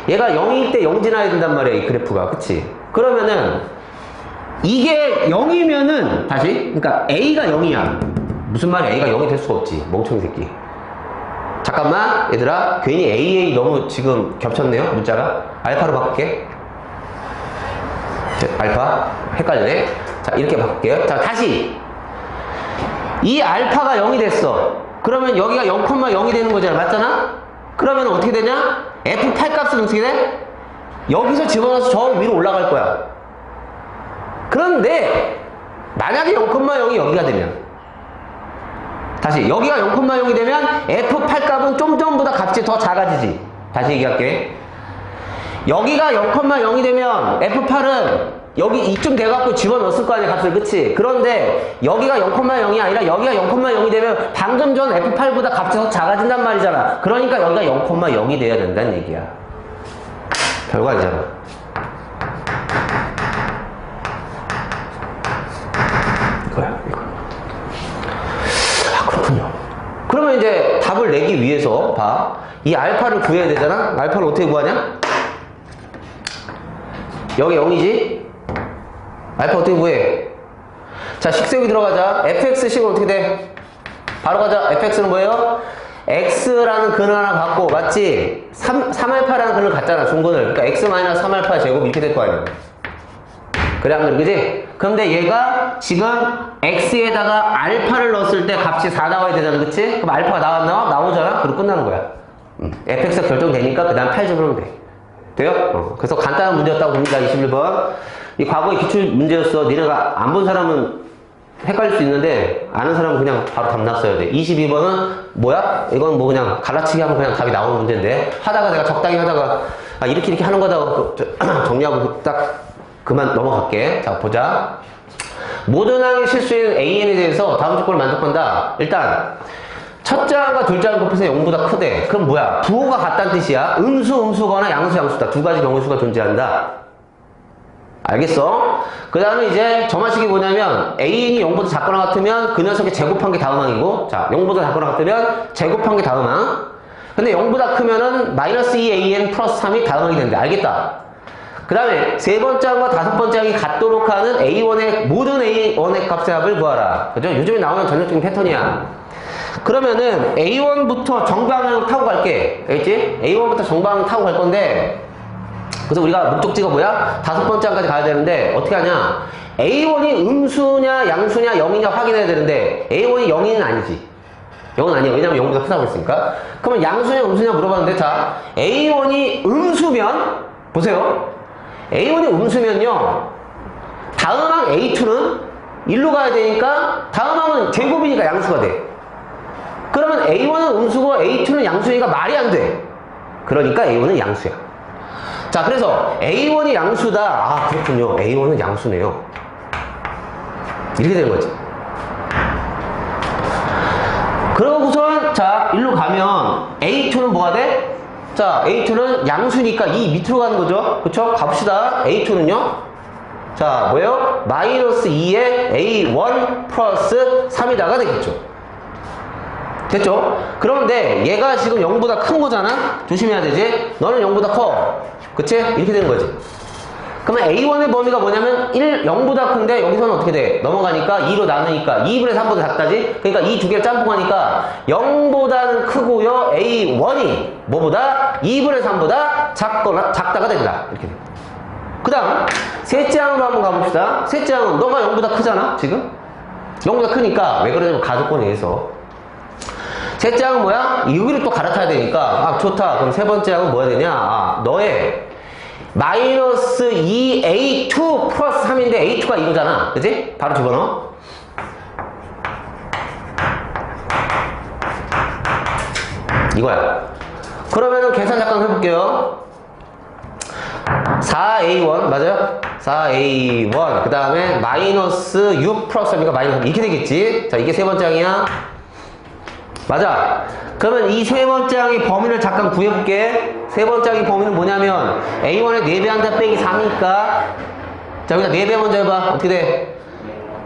얘가 0일 때 0 지나야 된단 말이야, 이 그래프가. 그치? 그러면은 이게 0이면은 다시, 그러니까 a가 0이야. 무슨 말이야? a가 0이 될 수가 없지, 멍청이 새끼. 잠깐만 얘들아, 괜히 AA 너무 지금 겹쳤네요, 문자가. 알파로 바꿀게. 알파 헷갈리네. 자, 이렇게 바꿀게요. 자, 다시 이 알파가 0이 됐어. 그러면 여기가 0,0이 되는 거잖아. 맞잖아? 그러면 어떻게 되냐? F8 값은 어떻게 돼? 여기서 집어넣어서 저 위로 올라갈 거야. 그런데 만약에 0,0이 여기가 되면, 다시 여기가 0,0이 되면 F8 값은 좀 전보다 값이 더 작아지지. 다시 얘기할게. 여기가 0,0이 되면 F8은 여기 이쯤 돼갖고 집어넣었을 거 아니야, 값을. 그치? 그런데 여기가 0,0이 아니라 여기가 0,0이 되면 방금 전 F8보다 값이 더 작아진단 말이잖아. 그러니까 여기가 0,0이 돼야 된다는 얘기야. 별거 아니잖아. 이거야, 이거. 아, 그렇군요. 그러면 이제 답을 내기 위해서 봐. 이 알파를 구해야 되잖아? 알파를 어떻게 구하냐? 여기 0이지? 알파 어떻게 구해? 자, 식세우기 들어가자. fx식은 어떻게 돼? 바로 가자. fx는 뭐예요? x라는 근을 하나 갖고, 맞지? 3알파라는 근을 갖잖아, 중근을. 그러니까 x-3알파 제곱 이렇게 될 거 아니야. 그래, 안 그래? 그지? 근데 얘가 지금 x에다가 알파를 넣었을 때 값이 4 나와야 되잖아, 그치? 그럼 알파가 나오잖아? 그리고 끝나는 거야. fx가 결정되니까 그 다음 8 집어넣으면 돼. 돼요? 그래서 간단한 문제였다고 봅니다. 21번. 이 과거의 기출 문제였어. 니네가 안 본 사람은 헷갈릴 수 있는데 아는 사람은 그냥 바로 답 났어야 돼. 22번은 뭐야? 이건 뭐 그냥 갈라치기 하면 그냥 답이 나오는 문제인데, 하다가 내가 적당히 하다가 아, 이렇게 하는 거다 정리하고 딱 그만 넘어갈게. 자, 보자. 모든 항의 실수인 AN에 대해서 다음 조건을 만족한다. 일단 첫째 항과 둘째 항 곱해서 0보다 크대. 그럼 뭐야? 부호가 같다는 뜻이야. 음수거나 양수다. 두 가지 경우의 수가 존재한다. 알겠어? 그 다음에 이제 점화식이 뭐냐면 AN이 0보다 작거나 같으면 그 녀석이 제곱한 게 다음 항이고, 자, 0보다 작거나 같으면 제곱한 게 다음 항. 근데 0보다 크면은 마이너스 2AN 플러스 3이 다음 항이 된대. 알겠다? 그 다음에 세 번째 항과 다섯 번째 항이 같도록 하는 A1의 모든 A1의 값의 합을 구하라. 그죠? 요즘에 나오는 전형적인 패턴이야. 그러면은 A1부터 정방향 타고 갈게. 알겠지? A1부터 정방향 타고 갈 건데, 그래서 우리가 목적지가 뭐야? 5번째 항까지 가야 되는데, 어떻게 하냐? A1이 음수냐, 양수냐, 0이냐 확인해야 되는데, A1이 0이는 아니지. 0은 아니야. 왜냐면 0보다 크다고 했으니까. 그러면 양수냐, 음수냐 물어봤는데, 자, A1이 음수면, 보세요. A1이 음수면요, 다음 항 A2는 1로 가야 되니까, 다음 항은 제곱이니까 양수가 돼. 그러면 A1은 음수고 A2는 양수니까 말이 안 돼. 그러니까 A1은 양수야. 자, 그래서 A1이 양수다. 아, 그렇군요. A1은 양수네요. 이렇게 되는 거지. 그러고선, 자, 일로 가면 A2는 뭐가 돼? 자, A2는 양수니까 이 밑으로 가는 거죠. 그쵸? 가봅시다. A2는요. 자, 뭐예요? 마이너스 2에 A1 플러스 3이다가 되겠죠. 됐죠? 그런데 얘가 지금 0보다 큰 거잖아? 조심해야 되지? 너는 0보다 커. 그치? 이렇게 되는 거지. 그러면 A1의 범위가 뭐냐면 0보다 큰데 여기서는 어떻게 돼? 넘어가니까 2로 나누니까 2분의 3보다 작다지? 그러니까 이 두 개를 짬뽕하니까 0보다는 크고요. A1이 뭐보다? 2분의 3보다 작다가 된다. 이렇게 돼. 그 다음 셋째 항으로 한번 가봅시다. 셋째 항은 너가 0보다 크잖아? 지금? 0보다 크니까 왜 그러냐면 가족권에 의해서 셋째 항은 뭐야? 여기를 또 갈아타야 되니까 아 좋다. 그럼 세 번째 항은 뭐야 되냐? 아 너의 마이너스 2A2 플러스 3인데 A2가 이거잖아. 그치? 바로 집어넣어. 이거야. 그러면은 계산 잠깐 해볼게요. 4A1 맞아요? 4A1 그 다음에 마이너스 6 플러스 3이니까 마이너스 3 이렇게 되겠지? 자 이게 세 번째 항이야. 맞아. 그러면 이 세 번째 항의 범위를 잠깐 구해볼게. 세 번째 항의 범위는 뭐냐면 A1에 4배한다 빼기 3이니까 자 여기다 4배 먼저 해봐. 어떻게 돼?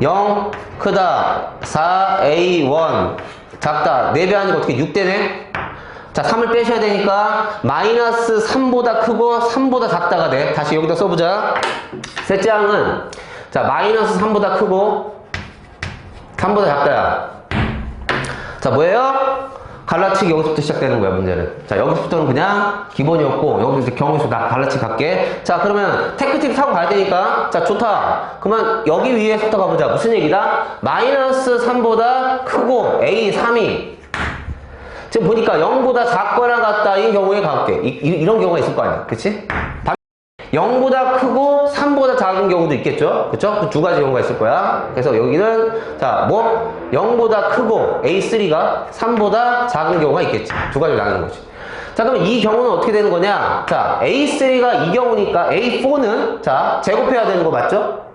0 크다 4A1 작다 4배 하니까 어떻게 6되네? 자 3을 빼셔야 되니까 마이너스 3보다 크고 3보다 작다가 돼. 다시 여기다 써보자. 셋째 항은 자 마이너스 3보다 크고 3보다 작다야. 자 뭐예요? 갈라치기 여기서부터 시작되는 거야 문제는. 자 여기서부터는 그냥 기본이었고 여기서 이제 경우에서 나 갈라치기 갈게. 자 그러면 테크팁 타고 가야 되니까 자 좋다. 그러면 여기 위에서부터 가보자. 무슨 얘기다? 마이너스 3보다 크고 A3이 지금 보니까 0보다 작거나 같다인 경우에 가볼게. 이런 경우가 있을 거 아니야. 그치? 0보다 크고 3보다 작은 경우도 있겠죠? 그쵸? 그 두 가지 경우가 있을 거야. 그래서 여기는, 자, 뭐? 0보다 크고 A3가 3보다 작은 경우가 있겠지. 두 가지로 나누는 거지. 자, 그럼 이 경우는 어떻게 되는 거냐? 자, A3가 이 경우니까 A4는, 자, 제곱해야 되는 거 맞죠?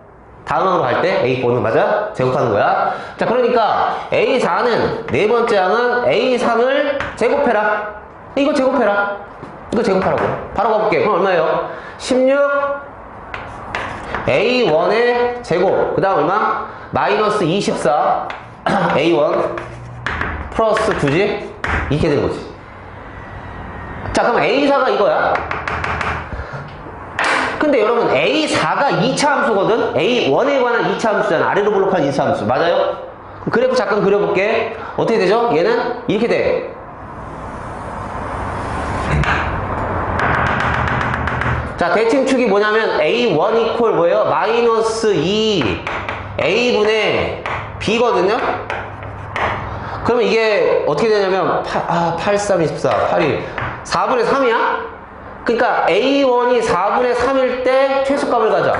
다음으로 갈 때 A4는 맞아? 제곱하는 거야. 자, 그러니까 A4는 네 번째 항은 A3을 제곱해라. 이거 제곱해라. 이거 제곱하라고. 바로 가볼게. 그럼 얼마예요? 16 A1의 제곱. 그 다음 얼마? 마이너스 24 A1 플러스 9지? 이렇게 된 거지. 자, 그럼 A4가 이거야. 근데 여러분 A4가 2차 함수거든? A1에 관한 2차 함수잖아. 아래로 블록한 2차 함수. 맞아요? 그래프 잠깐 그려볼게. 어떻게 되죠? 얘는 이렇게 돼. 자, 대칭축이 뭐냐면 A1 이퀄 뭐예요? 마이너스 2 A분의 B거든요? 그러면 이게 어떻게 되냐면 8, 3, 24, 8이 4분의 3이야? 그러니까 A1이 4분의 3일 때 최소값을 가져.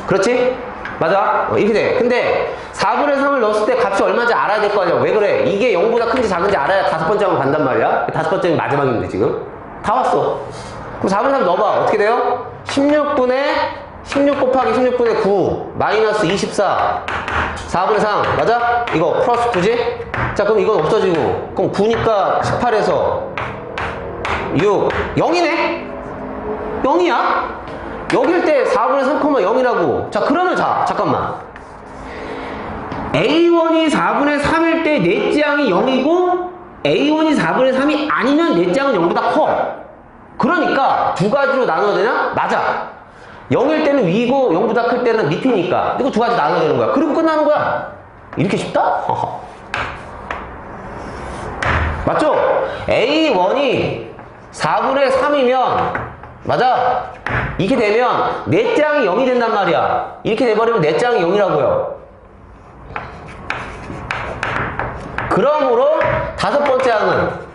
그렇지? 맞아? 이렇게 돼. 근데 4분의 3을 넣었을 때 값이 얼마인지 알아야 될 거 아니야. 왜 그래? 이게 0보다 큰지 작은지 알아야 다섯 번째 한번 간단 말이야. 다섯 번째는 마지막인데 지금 다 왔어. 그럼 4분의 3 넣어봐. 어떻게 돼요? 16 곱하기 16분의 9 마이너스 24 4분의 3 맞아? 이거 플러스 9지? 자 그럼 이건 없어지고 그럼 9니까 18에서 6 0이네? 0이야? 여길 때 4분의 3,0이라고. 자 그러면 자 잠깐만 A1이 4분의 3일 때 넷째 항이 0이고 A1이 4분의 3이 아니면 넷째 항은 0보다 커. 그러니까 두 가지로 나눠야 되나? 맞아. 0일 때는 위고 0보다 클 때는 밑이니까 이거 두 가지 나눠야 되는 거야. 그리고 끝나는 거야. 이렇게 쉽다? 맞죠? A1이 4분의 3이면 맞아? 이렇게 되면 내 짱이 0이 된단 말이야. 이렇게 돼버리면 내 짱이 0이라고요. 그러므로 다섯 번째 항은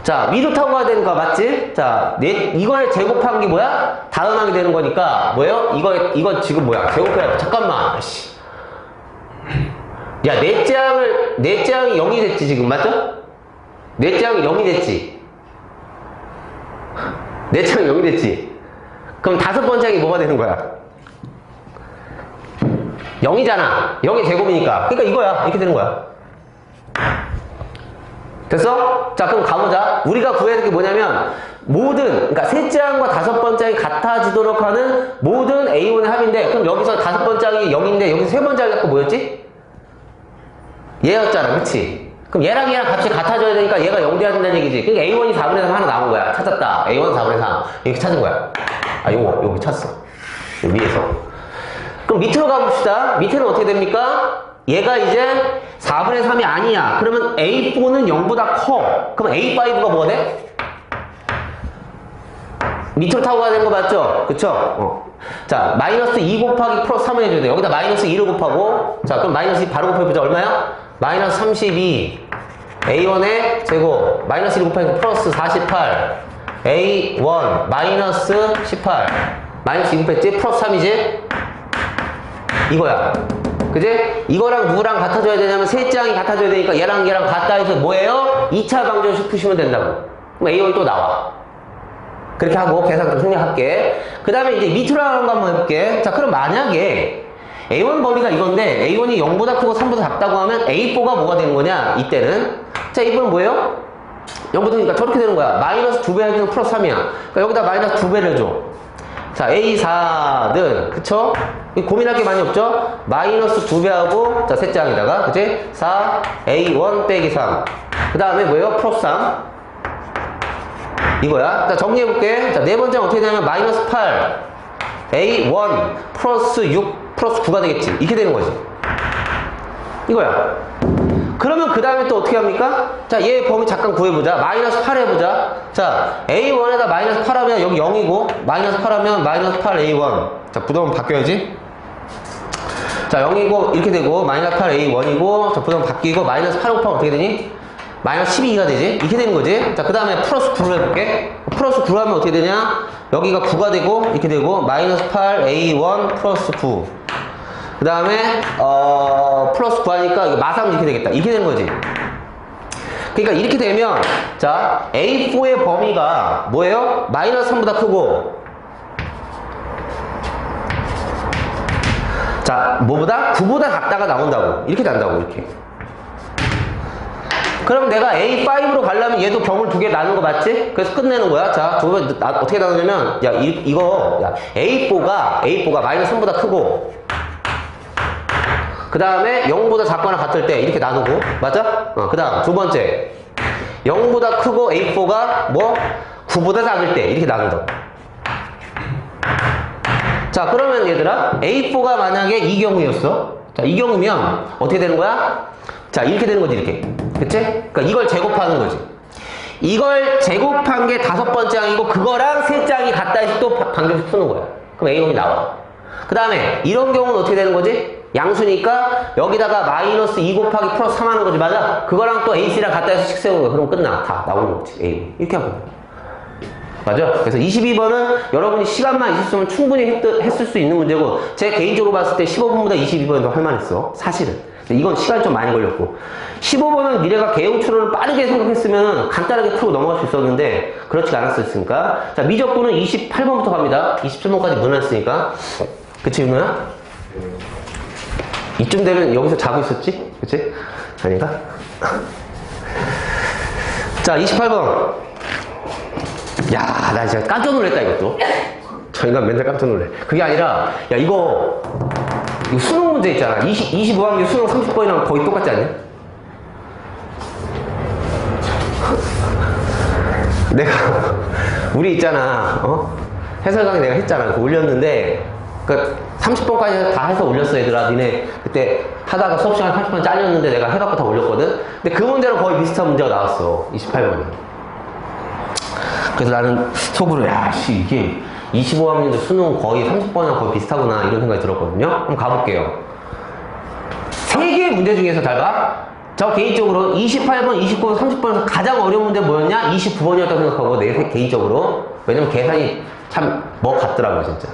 자 위로 타고 가야 되는 거 맞지? 자 이거에 제곱한 게 뭐야? 다음 항이 되는 거니까 뭐예요? 이거 지금 뭐야? 제곱해야 잠깐만. 야 내 짱이 0이 됐지 지금 맞죠? 내 짱이 0이 됐지. 내 짱이 0이 됐지. 그럼 다섯 번째 항이 뭐가 되는 거야? 0이잖아. 0의 제곱이니까. 그러니까 이거야. 이렇게 되는 거야. 됐어? 자, 그럼 가보자. 우리가 구해야 될 게 뭐냐면, 그러니까 셋째 항과 다섯 번째 항이 같아지도록 하는 모든 A1의 합인데, 그럼 여기서 다섯 번째 항이 0인데, 여기서 세 번째 항이 뭐였지? 얘였잖아. 그치? 그럼 얘랑 값이 같아져야 되니까 얘가 0 돼야 된다는 얘기지. 그러니까 A1이 4분의 3 하나 나온 거야. 찾았다. A1 4분의 3. 이렇게 찾은 거야. 아, 요거 찾았어. 위에서. 그럼 밑으로 가봅시다. 밑에는 어떻게 됩니까? 얘가 이제 4분의 3이 아니야. 그러면 A4는 0보다 커. 그럼 A5가 뭐가 돼? 밑으로 타고 가야 되는 거 맞죠? 그쵸? 자, 마이너스 2 곱하기 플러스 3을 해줘야 돼. 여기다 마이너스 2를 곱하고, 자, 그럼 마이너스 2 바로 곱해보자. 얼마야? 마이너스 32. A1의 제곱. 마이너스 1 곱하기 플러스 48. A1 마이너스 18. 마이너스 2 곱했지? 플러스 3이지? 이거야. 그지? 이거랑 누구랑 같아져야 되냐면 셋째 항이 같아져야 되니까 얘랑 같다 해서 뭐예요? 2차 방정식 푸시면 된다고. 그럼 A1 또 나와. 그렇게 하고 계산 좀 생략할게. 그 다음에 이제 밑으로 하는 거 한번 해볼게. 자, 그럼 만약에 A1 범위가 이건데 A1이 0보다 크고 3보다 작다고 하면 A4가 뭐가 되는 거냐? 이때는. 자, A4는 뭐예요? 0보다 크니까 저렇게 되는 거야. 마이너스 2배 해주면 플러스 3이야. 그러니까 여기다 마이너스 2배를 줘. 자, A4는, 그쵸? 고민할 게 많이 없죠? 마이너스 2배하고, 자, 셋째 항에다가, 그치? 4, A1 빼기 3. 그 다음에 뭐예요? 플러스 3. 이거야. 자, 정리해볼게. 자, 네 번째는 어떻게 되냐면, 마이너스 8, A1 플러스 6 플러스 9가 되겠지. 이렇게 되는 거지. 이거야. 그러면 그 다음에 또 어떻게 합니까? 자, 얘 범위 잠깐 구해보자. 마이너스 8 해보자. 자, A1에다 마이너스 8 하면 여기 0이고, 마이너스 8 하면 마이너스 8 A1. 자, 부동은 바뀌어야지. 자, 0이고, 이렇게 되고, 마이너스 8 A1이고, 자, 부동은 바뀌고, 마이너스 8 곱하면 어떻게 되니? 마이너스 12가 되지? 이렇게 되는 거지? 자, 그 다음에 플러스 9를 해볼게. 플러스 9를 하면 어떻게 되냐? 여기가 9가 되고, 이렇게 되고, 마이너스 8 A1 플러스 9. 그 다음에 플러스 9 하니까 마삼 이렇게 되겠다. 이렇게 되는 거지. 그러니까 이렇게 되면 자 A4의 범위가 뭐예요? 마이너스 3보다 크고 자 뭐보다? 9보다 작다가 나온다고. 이렇게 난다고. 이렇게. 그럼 내가 A5로 가려면 얘도 경을 두 개 나눈 거 맞지? 그래서 끝내는 거야. 자, 어떻게 나누냐면 야 A4가 마이너스 3보다 크고 그 다음에 0보다 작거나 같을 때 이렇게 나누고 맞아? 그 다음 두 번째 0보다 크고 A4가 뭐 9보다 작을 때 이렇게 나눈다고. 자 그러면 얘들아 A4가 만약에 이 경우였어. 자 이 경우면 어떻게 되는 거야? 자 이렇게 되는 거지. 이렇게. 그치? 그러니까 이걸 제곱하는 거지. 이걸 제곱한 게 다섯 번째 항이고 그거랑 셋째 항이 같다 해서 또 방정식 푸는 거야. 그럼 A0이 나와. 그 다음에 이런 경우는 어떻게 되는 거지? 양수니까 여기다가 마이너스 2 곱하기 플러스 3 하는 거지. 맞아? 그거랑 또 AC랑 같다 해서 식 세우는 거야. 그럼 끝나. 다 나오는 거지. A. 이렇게 하고. 맞아? 그래서 22번은 여러분이 시간만 있었으면 충분히 했을 수 있는 문제고 제 개인적으로 봤을 때 15번보다 22번이 더 할만했어. 사실은. 이건 시간이 좀 많이 걸렸고 15번은 미래가 개형 추론을 빠르게 생각했으면 간단하게 풀고 넘어갈 수 있었는데 그렇지 않았으니까. 자 미적분은 28번부터 갑니다. 27번까지 문화했으니까. 그치 윤호야? 이쯤 되면 여기서 자고 있었지? 그치? 아닌가? 자 28번. 야 나 진짜 깜짝 놀랐다 이것도. 저 인간 맨날 깜짝 놀래. 그게 아니라 야 이거 수능 문제 있잖아. 25학년 수능 30번이랑 거의 똑같지 않냐? 내가 우리 있잖아 해설 강의 내가 했잖아. 올렸는데 그 30번까지 다 해서 올렸어. 얘들아 니네 그때 하다가 수업 시간 30분 잘렸는데 내가 해갖고 다 올렸거든? 근데 그 문제랑 거의 비슷한 문제가 나왔어. 28번이. 그래서 나는 속으로, 야, 이게 25학년도 수능 거의 30번이랑 거의 비슷하구나. 이런 생각이 들었거든요. 한번 가볼게요. 3개의 문제 중에서 잘 봐. 저 개인적으로 28번, 29번, 30번에서 가장 어려운 문제 뭐였냐? 29번이었다고 생각하고, 내 개인적으로. 왜냐면 계산이 참 같더라고요, 진짜.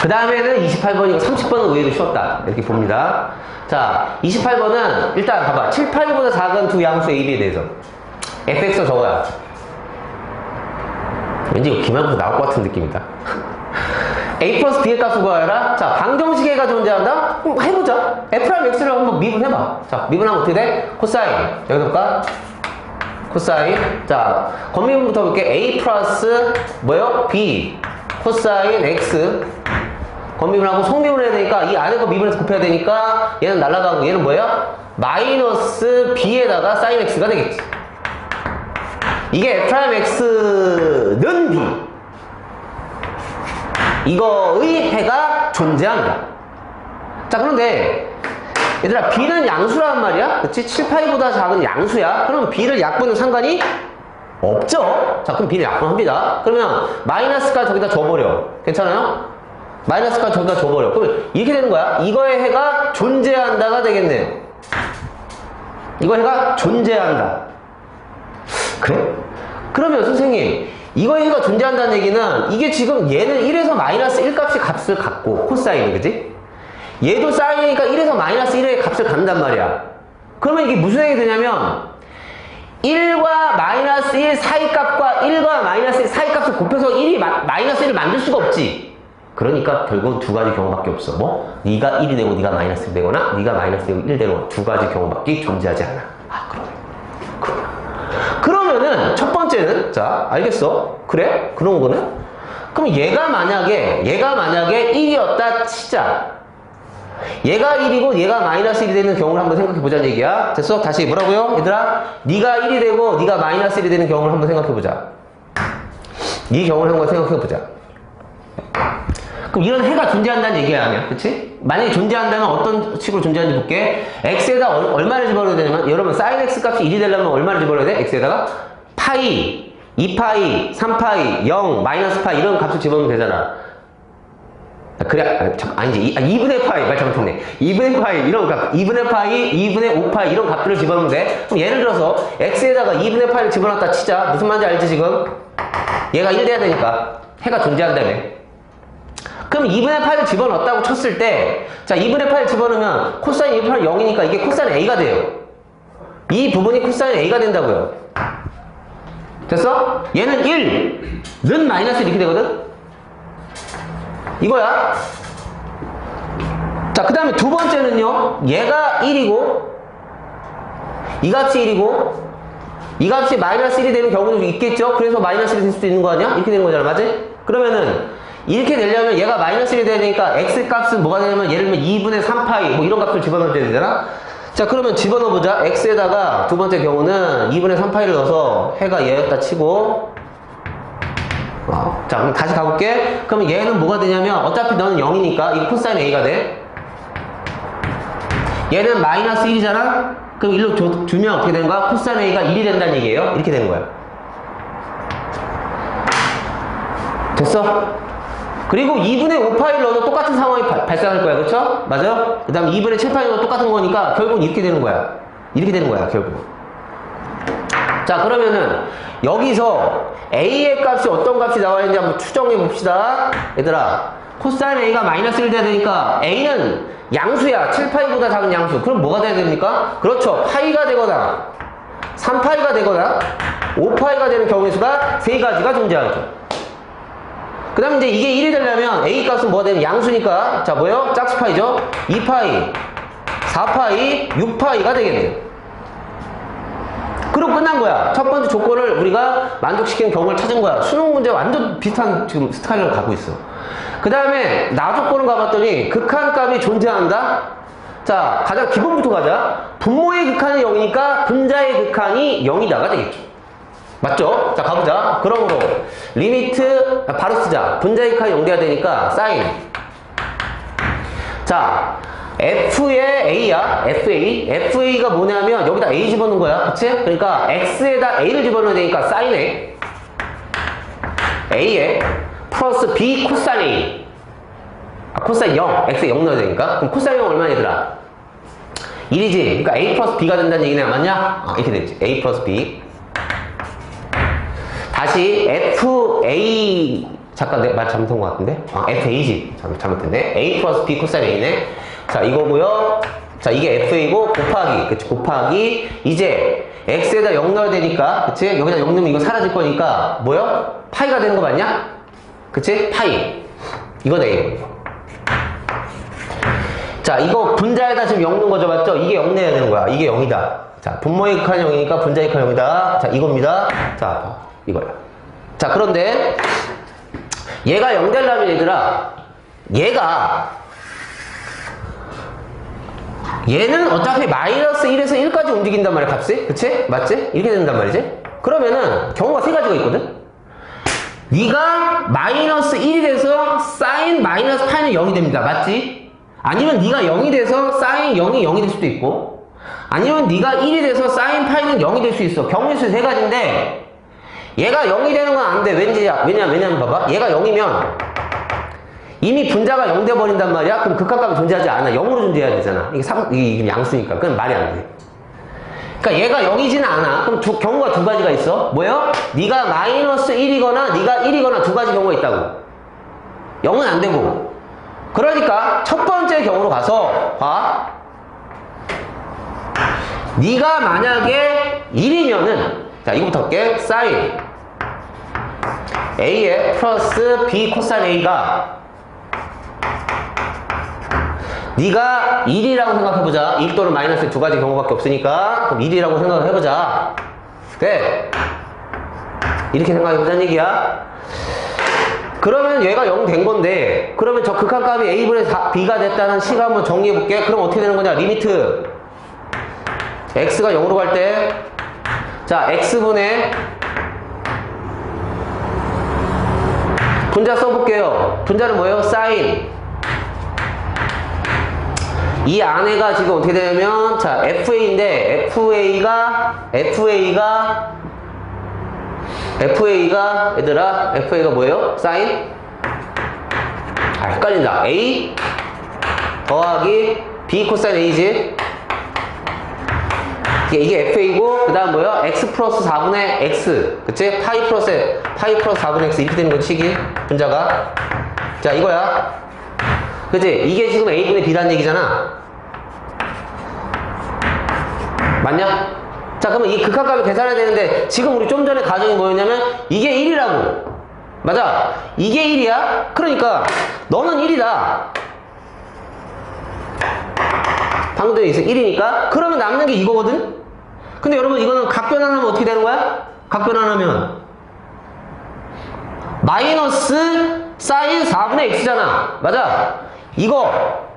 그 다음에는 28번이고 30번은 의외로 쉬웠다. 이렇게 봅니다. 자, 28번은 일단 봐봐. 7, 8보다 작은 두 양수 A, B에 대해서. fx가 적어야. 왠지 이거 기말고사 나올 것 같은 느낌이다. a 플러스 b의 값을 구하여라. 자, 방정식에가 존재한다? 해보자. f'랑 x를 한번 미분해봐. 자, 미분하면 어떻게 돼? 코사인. 여기서 볼까? 코사인. 자, 건미분부터 볼게. a 플러스 뭐요? b. 코사인 x. 건미분하고 속미분을 해야 되니까 이 안에 거 미분해서 곱해야 되니까 얘는 날라가고 얘는 뭐예요? 마이너스 b에다가 사인 x가 되겠지. 이게 f'x는 b. 이거의 해가 존재한다. 자, 그런데 얘들아, b는 양수란 말이야. 그치? 7, 8보다 작은 양수야. 그럼 b를 약분은 상관이 없죠. 자, 그럼 b를 약분합니다. 그러면 마이너스까지 저기다 줘버려. 괜찮아요? 마이너스까지 저기다 줘버려. 그러면 이렇게 되는 거야. 이거의 해가 존재한다가 되겠네요. 이거 해가 존재한다. 그래? 그러면 선생님, 이거의 해가 존재한다는 얘기는 이게 지금 얘는 1에서 마이너스 1 값의 값을 갖고 코사인이, 그지? 얘도 사인이니까 1에서 마이너스 1의 값을 갖는단 말이야. 그러면 이게 무슨 얘기 되냐면 1과 마이너스 1 사이 값과 1과 마이너스 1 사이 값을 곱해서 1이 마이너스 1을 만들 수가 없지. 그러니까 결국 두 가지 경우밖에 없어. 뭐? 네가 1이 되고 네가 마이너스 1 되거나 네가 마이너스 1 되고 두 가지 경우밖에 존재하지 않아. 아, 그러네. 그러면은 첫 번째는, 자, 알겠어. 그래? 그런 거는? 그럼 얘가 만약에 1이었다 치자. 얘가 1이고 얘가 마이너스 1이 되는 경우를 한번 생각해 보자는 얘기야. 됐어? 다시 뭐라고요? 얘들아, 네가 1이 되고 네가 마이너스 1이 되는 경우를 한번 생각해 보자. 이 경우를 한번 생각해 보자. 그럼 이런 해가 존재한다는 얘기야, 아니야? 그치? 만약에 존재한다면 어떤 식으로 존재하는지 볼게. x에다 얼마를 집어넣어야 되냐면, 여러분, sin x 값이 1이 되려면 얼마를 집어넣어야 돼? x에다가 파이, 2파이, 3파이, 0, 마이너스 파이 이런 값을 집어넣으면 되잖아. 그래, 아니지. 2분의 파이, 말 잘못했네. 2분의 파이, 이런 값. 2분의 파이, 2분의 5파이, 이런 값들을 집어넣으면 돼. 그럼 예를 들어서, x에다가 2분의 파이를 집어넣었다 치자. 무슨 말인지 알지, 지금? 얘가 1 돼야 되니까. 해가 존재한다며. 그럼 2분의 8을 집어넣었다고 쳤을 때, 자, 2분의 8을 집어넣으면 코사인 2분의 8은 0이니까 이게 코사인 A가 돼요. 이 부분이 코사인 A가 된다고요. 됐어? 얘는 1는 마이너스 이렇게 되거든? 이거야. 자, 그 다음에 두 번째는요, 얘가 1이고, 이 값이 1이고, 이 값이 마이너스 1이 되는 경우도 있겠죠? 그래서 마이너스 1이 될 수도 있는 거 아니야? 이렇게 되는 거잖아, 맞지? 그러면은, 이렇게 되려면 얘가 마이너스 1이 되니까 x 값은 뭐가 되냐면 예를 들면 2분의 3파이 뭐 이런 값을 집어넣어야 되잖아. 자, 그러면 집어넣어보자. x에다가 두 번째 경우는 2분의 3파이를 넣어서 해가 얘였다 치고, 자, 그럼 다시 가볼게. 그러면 얘는 뭐가 되냐면 어차피 너는 0이니까 이거 코사인 a가 돼. 얘는 마이너스 1이잖아. 그럼 1로 주면 어떻게 되는 거야? 코사인 a가 1이 된다는 얘기예요. 이렇게 되는 거야. 됐어? 그리고 2분의 5파이를 넣어도 똑같은 상황이 발생할 거야. 그쵸? 맞아요? 그 다음 2분의 7파이를 넣어도 똑같은 거니까 결국은 이렇게 되는 거야. 이렇게 되는 거야, 결국. 자, 그러면은 여기서 A의 값이 어떤 값이 나와 있는지 한번 추정해 봅시다. 얘들아, 코사인 A가 마이너스 1 돼야 되니까 A는 양수야. 7파이보다 작은 양수. 그럼 뭐가 돼야 됩니까? 그렇죠. 파이가 되거나 3파이가 되거나 5파이가 되는 경우의 수가 세 가지가 존재하죠. 그 다음 이제 이게 1이 되려면 A 값은 뭐가 되면 양수니까, 자, 뭐요? 짝수파이죠? 2파이, 4파이, 6파이가 되겠네요. 그럼 끝난 거야. 첫 번째 조건을 우리가 만족시키는 경우를 찾은 거야. 수능 문제 완전 비슷한 지금 스타일을 갖고 있어. 그 다음에 나 조건을 가봤더니 극한값이 존재한다? 자, 가장 기본부터 가자. 분모의 극한이 0이니까 분자의 극한이 0이다가 되겠죠. 맞죠? 자, 가보자. 그러므로 리미트 바로 쓰자. 분자의 극한이 0 돼야 되니까 사인. 자, F의 A야. FA가 뭐냐면 여기다 A 집어넣은 거야. 그치? 그러니까 X에다 A를 집어넣어야 되니까 sin A에 플러스 B 코사인 A. 코사인 0. X에 0 넣어야 되니까. 그럼 코사인 0 얼마냐더라? 1이지. 그러니까 A 플러스 B가 된다는 얘기네. 맞냐? 이렇게 됐지. A 플러스 B. 다시 FA. 잠깐 내 말 잘못한 것 같은데? FA지. 잘못했네. A 플러스 B 코사인 A네. 자, 이거고요. 자, 이게 FA고 곱하기. 그치? 곱하기. 이제 X에다 0 넣어야 되니까. 그치? 여기다 0 넣으면 이거 사라질 거니까. 뭐요? 파이가 되는 거 맞냐? 그치? 파이. 이거다, 이거. 자, 이거 분자에다 지금 0 넣은 거죠, 맞죠? 이게 0 내야 되는 거야. 이게 0이다. 자, 분모의 극한 0이니까 분자의 극한 0이다. 자, 이겁니다. 자, 이거야. 자, 그런데 얘가 0 되려면 얘들아, 얘는 어차피 마이너스 1에서 1까지 움직인단 말이야, 값이. 그치? 맞지? 이렇게 된단 말이지? 그러면은 경우가 세 가지가 있거든? 네가 마이너스 1이 돼서 사인 마이너스 파이는 0이 됩니다. 맞지? 아니면 네가 0이 돼서 사인 0이 0이 될 수도 있고, 아니면 네가 1이 돼서 사인 파이는 0이 될 수 있어. 경우수 세 가지인데 얘가 0이 되는 건 안 돼. 왜냐면 봐봐. 얘가 0이면 이미 분자가 0 돼버린단 말이야. 그럼 극한값이 존재하지 않아. 0으로 존재해야 되잖아. 이게 양수니까. 그건 말이 안 돼. 그러니까 얘가 0이지는 않아. 그럼 경우가 두 가지가 있어. 뭐요? 네가 마이너스 1이거나 네가 1이거나 두 가지 경우가 있다고. 0은 안 되고. 그러니까 첫 번째 경우로 가서 봐. 네가 만약에 1이면은, 자, 이거부터 할게. 사인 A에 플러스 B 코사인 A가 네가 1이라고 생각해보자. 1 또는 마이너스 두 가지 경우밖에 없으니까. 그럼 1이라고 생각을 해보자. 그래. 이렇게 생각해보자는 얘기야. 그러면 얘가 0 된 건데, 그러면 저 극한값이 A분의 B가 됐다는 식을 한번 정리해볼게. 그럼 어떻게 되는 거냐? 리미트 X가 0으로 갈 때, 자, X분의 분자 써볼게요. 분자는 뭐예요? 사인. 이 안에가 지금 어떻게 되냐면, 자, FA인데, FA가, 얘들아, FA가 뭐예요? 사인? 헷갈린다. A 더하기 B 코사인 A지? 이게 FA고, 그 다음 뭐예요? X 플러스 4분의 X. 그치? 파이 플러스 4분의 X. 이렇게 되는 거지, 식이. 분자가. 자, 이거야. 그치? 이게 지금 A분의 B라는 얘기잖아. 맞냐? 자, 그러면 이 극한값을 계산해야 되는데, 지금 우리 좀 전에 가정이 뭐였냐면, 이게 1이라고. 맞아? 이게 1이야? 그러니까, 너는 1이다. 방금 전에 있어. 1이니까. 그러면 남는 게 이거거든? 근데 여러분, 이거는 각변환하면 어떻게 되는 거야? 각변환하면. 마이너스 사인 4분의 X잖아. 맞아? 이거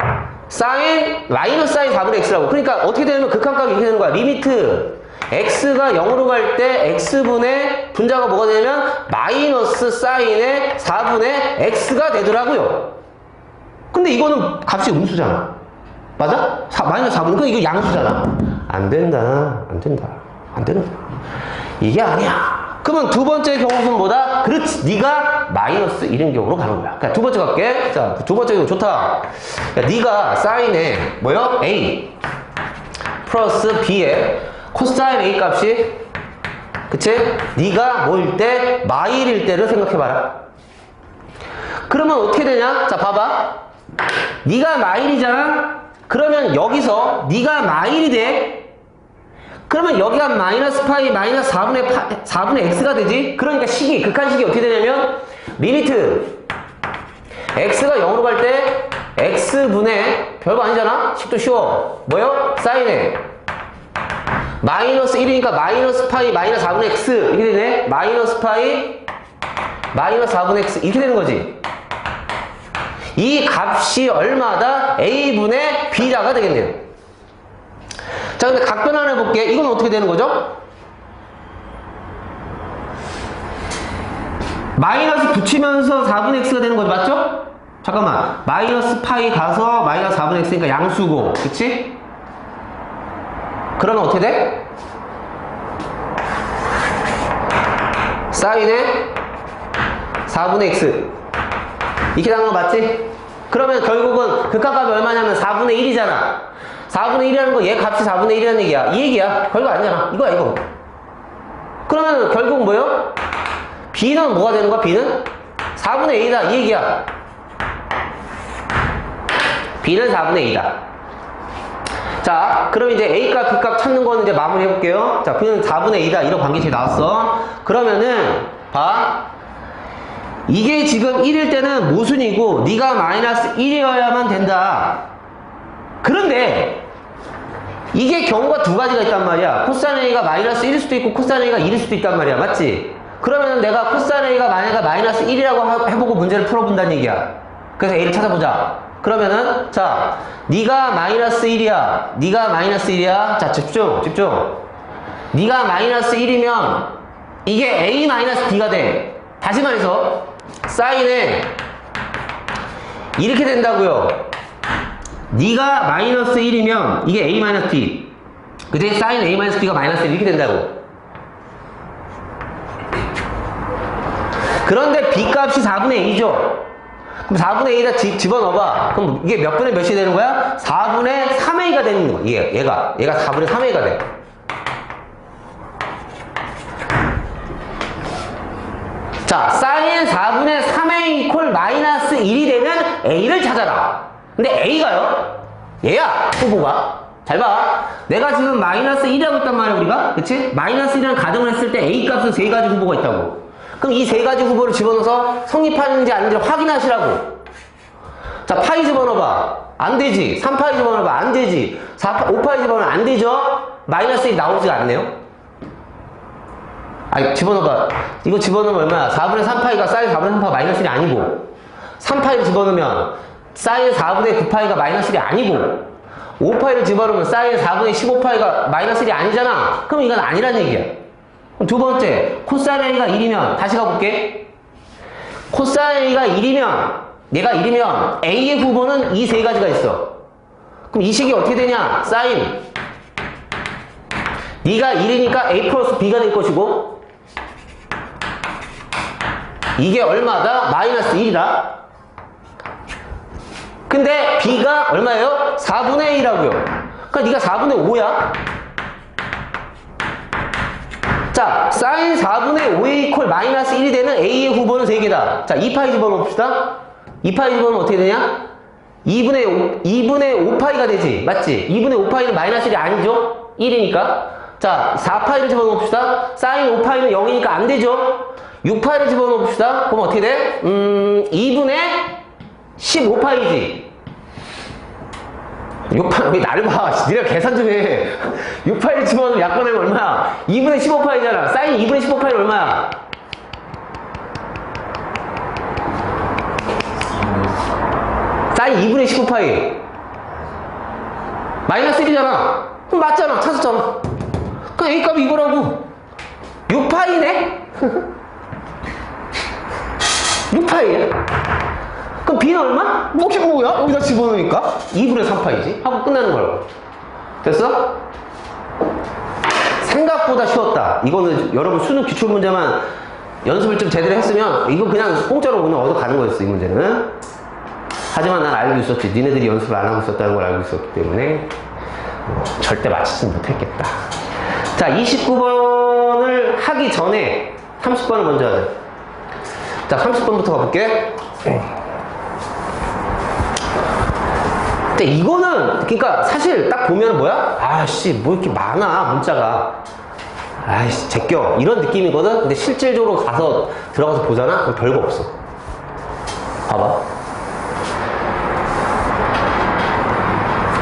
사인 마이너스 사인 4분의 X라고. 그러니까 어떻게 되냐면 극한값이 이렇게 되는 거야. 리미트 X가 0으로 갈 때 X분의 분자가 뭐가 되냐면 마이너스 사인의 4분의 X가 되더라고요. 근데 이거는 값이 음수잖아. 맞아? 마이너스 4분의. 근데 이거 양수잖아. 안 된다. 이게 아니야. 그러면 두 번째 경우는 뭐다? 그렇지. 네가 마이너스 1인 경우로 가는 거야. 그러니까 두 번째 갈게. 자, 두 번째 경우 좋다. 그러니까 네가 사인에 뭐요? A 플러스 B에 코사인 A 값이, 그치? 네가 뭐일 때? 마일일 때를 생각해봐라. 그러면 어떻게 되냐? 자, 봐봐. 네가 마일이잖아? 그러면 여기서 네가 마일이 돼. 그러면 여기가 마이너스 파이 마이너스 4분의 X가 되지? 그러니까 식이, 극한식이 어떻게 되냐면 리미트 X가 0으로 갈 때 X분의 별거 아니잖아? 식도 쉬워. 뭐요? 사인에 마이너스 1이니까 마이너스 파이 마이너스 4분의 X 이렇게 되네? 마이너스 파이 마이너스 4분의 X 이렇게 되는 거지. 이 값이 얼마다? A분의 B자가 되겠네요. 자, 근데 각변환 해볼게. 이건 어떻게 되는 거죠? 마이너스 붙이면서 4분의 X가 되는 거죠. 맞죠? 잠깐만. 마이너스 파이 가서 마이너스 4분의 x니까 양수고. 그치? 그러면 어떻게 돼? 사인의 4분의 x. 이렇게 나온 거 맞지? 그러면 결국은 극한값이 얼마냐면 4분의 1이잖아. 4분의 1이라는 거 얘 값이 4분의 1이라는 얘기야. 이 얘기야. 별거 아니잖아. 이거야, 이거. 그러면 결국 뭐예요? b는 뭐가 되는 거야? b는 4분의 a다. 이 얘기야. b는 4분의 a다. 자, 그럼 이제 a값, b값 찾는 거는 이제 마무리 해볼게요. 자, b는 4분의 a다. 이런 관계식이 나왔어. 그러면은, 봐. 이게 지금 1일 때는 모순이고, 네가 마이너스 1이어야만 된다. 그런데, 이게 경우가 두 가지가 있단 말이야. 코사인 A가 마이너스 1일 수도 있고, 코사인 A가 1일 수도 있단 말이야. 맞지? 그러면은 내가 코사인 A가 만약에 마이너스 1이라고 해보고 문제를 풀어본다는 얘기야. 그래서 A를 찾아보자. 그러면은, 자, 네가 마이너스 1이야. 네가 마이너스 1이야. 자, 집중. 네가 마이너스 1이면, 이게 A 마이너스 B가 돼. 다시 말해서, 사인에, 이렇게 된다고요. 네가 마이너스 1이면 이게 a 마이너스 b. 그제 사인 a 마이너스 b가 마이너스 1 이렇게 된다고. 그런데 b 값이 4분의 a죠. 그럼 4분의 a에다 집어넣어봐. 그럼 이게 몇 분의 몇이 되는 거야? 4분의 3a가 되는 거야. 얘가 4분의 3a가 돼. 자, 사인 4분의 3a 이퀄 마이너스 1이 되는 a를 찾아라. 근데 A가요? 얘야, 후보가. 잘 봐. 내가 지금 마이너스 1이라고 했단 말이야, 우리가. 그치? 마이너스 1이라는 가정을 했을 때 A 값은 세 가지 후보가 있다고. 그럼 이 세 가지 후보를 집어넣어서 성립하는지 아닌지를 확인하시라고. 자, 파이 집어넣어봐. 안 되지. 3파이 집어넣어봐. 안 되지. 5파이 집어넣으면 안 되죠? 마이너스 1이 나오지가 않네요? 아니, 집어넣어봐. 이거 집어넣으면 얼마야? 4분의 3파이가 사인 4분의 3파이가 마이너스 1이 아니고, 3파이를 집어넣으면 사인 4분의 9파이가 마이너스 1이 아니고, 5파이를 집어넣으면 사인 4분의 15파이가 마이너스 1이 아니잖아. 그럼 이건 아니란 얘기야. 그럼 두 번째, 코사인 A가 1이면, 다시 가볼게. 코사인 A가 1이면, 얘가 1이면, A의 후보는 이 세 가지가 있어. 그럼 이 식이 어떻게 되냐? 사인. 네가 1이니까 A 플러스 B가 될 것이고, 이게 얼마다? 마이너스 1이다. 근데 B가 얼마예요? 4분의 1이라고요. 그러니까 네가 4분의 5야. 자, 사인 4분의 5에 이퀄 마이너스 1이 되는 A의 후보는 3개다. 자, 2파이 집어넣읍시다. 2파이 집어넣으면 어떻게 되냐? 2분의 5파이가 되지. 맞지? 2분의 5파이는 마이너스 1이 아니죠? 1이니까. 자, 4파이를 집어넣읍시다. 사인 5파이는 0이니까 안 되죠? 6파이를 집어넣읍시다. 그럼 어떻게 돼? 2분의 15파이지. 6파이, 왜 나를 봐. 니가 계산 좀 해. 6파이를 집어넣으면 약분하면 얼마야? 2분의 15파이잖아. 사인 2분의 15파이는 얼마야? 사인 2분의 15파이. 마이너스 1이잖아. 그럼 맞잖아. 찾았잖아. 그럼 A값이 이거라고. 6파이네? 6파이야. 그럼 B는 얼마? 뭐게 뭐야? 여기다 집어넣으니까 2분의 3파이지? 하고 끝나는 거라고. 됐어? 생각보다 쉬웠다. 이거는 여러분 수능 기출문제만 연습을 좀 제대로 했으면 이거 그냥 공짜로 오늘 얻어 가는 거였어, 이 문제는. 하지만 난 알고 있었지. 니네들이 연습을 안 하고 있었다는 걸 알고 있었기 때문에 절대 맞히지 못했겠다. 자, 29번을 하기 전에 30번을 먼저 하자. 자, 30번부터 가볼게. 근데 이거는, 그러니까 사실 딱 보면 뭐야? 아씨, 뭐 이렇게 많아, 문자가. 아이씨, 제껴. 이런 느낌이거든? 근데 실질적으로 가서, 들어가서 보잖아? 그럼 별거 없어. 봐봐.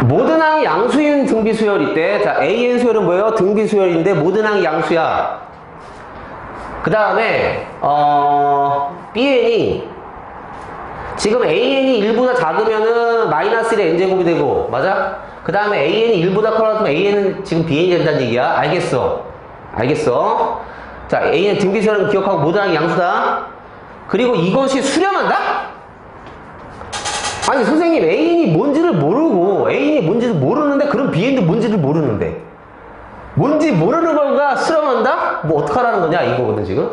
모든 항이 양수인 등비수열일 때, 자, AN 수열은 뭐예요? 등비수열인데, 모든 항이 양수야. 그 다음에, BN이, 지금 AN이 1보다 작으면은 마이너스 1의 n제곱이 되고, 맞아? 그 다음에 AN이 1보다 커졌으면 AN은 지금 BN이 된다는 얘기야. 알겠어. 알겠어. 자, AN 등비수열은 기억하고 모든 항이 양수다. 그리고 이것이 수렴한다? 아니 선생님 A인이 뭔지를 모르고 A인이 뭔지를 모르는데 그럼 B인도 뭔지를 모르는데 뭔지 모르는 걸가 수렴한다? 뭐 어떡하라는 거냐 이거거든 지금.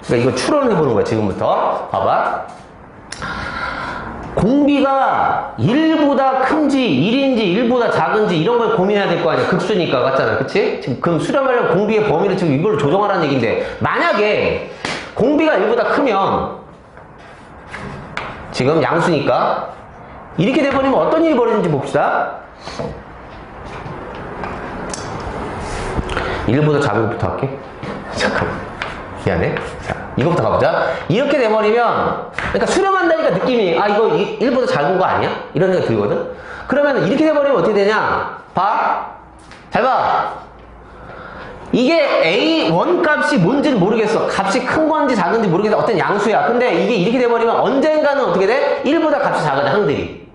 그러니까 이거 추론해보는 거야 지금부터. 봐봐. 공비가 1보다 큰지 1인지 1보다 작은지 이런 걸 고민해야 될 거 아니야. 극수니까 맞잖아. 그치? 지금 그럼 수렴하려면 공비의 범위를 지금 이걸로 조정하라는 얘기인데 만약에 공비가 1보다 크면 지금 양수니까 이렇게 돼버리면 어떤 일이 벌어지는지 봅시다. 1보다 작은 것부터 할게. 잠깐만. 미안해. 자, 이거부터 가보자. 이렇게 돼버리면, 그러니까 수렴한다니까 느낌이, 아, 이거 1보다 작은 거 아니야? 이런 생각이 들거든? 그러면 이렇게 돼버리면 어떻게 되냐? 봐. 잘 봐. 이게 A1 값이 뭔지는 모르겠어. 값이 큰 건지 작은지 모르겠어. 어떤 양수야. 근데 이게 이렇게 돼버리면 언젠가는 어떻게 돼? 1보다 값이 작아져, 항들이.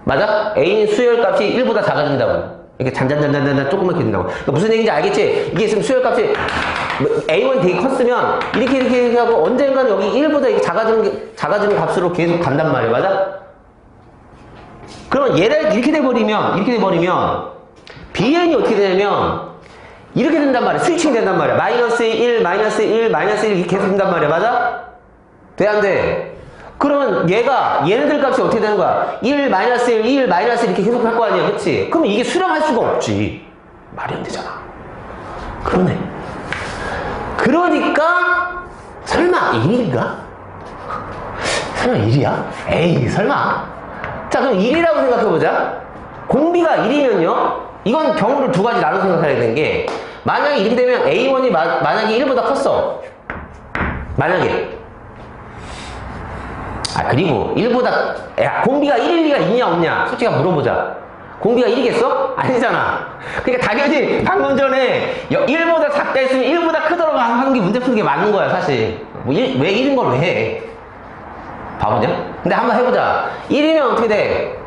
맞아? A인 수열 값이 1보다 작아진다고. 이렇게 잔잔잔잔잔 조금만 된다고. 그러니까 무슨 얘기인지 알겠지? 이게 있으면 수열 값이 A1 되게 컸으면 이렇게 하고 언젠가는 여기 1보다 이렇게 작아지는 값으로 계속 간단 말이야. 맞아? 그러면 얘를 이렇게 돼버리면 BN이 어떻게 되냐면 이렇게 된단 말이야. 스위칭 된단 말이야. 마이너스 1, 마이너스 1, 마이너스 1 이렇게 계속 된단 말이야. 맞아? 돼, 안 돼? 그러면 얘네들 값이 어떻게 되는 거야? 1, 마이너스 1, 1, 마이너스 1 이렇게 계속 할 거 아니야. 그치? 그럼 이게 수렴할 수가 없지. 말이 안 되잖아. 그러네. 그러니까, 설마 1인가? 설마 1이야? 에이, 설마. 자, 그럼 1이라고 생각해보자. 공비가 1이면요. 이건 경우를 두 가지 나눠 생각해야 되는 게, 만약에 이렇게 되면 A1이 만약에 1보다 컸어. 만약에. 아, 그리고 1보다, 야, 공비가 1일 리가 있냐, 없냐? 솔직히 물어보자. 공비가 1이겠어? 아니잖아. 그러니까 당연히 방금 전에 1보다 작다 했으면 1보다 크도록 하는 게 문제 푸는 게 맞는 거야, 사실. 뭐 왜 1인 걸 왜 해? 바보냐? 근데 한번 해보자. 1이면 어떻게 돼?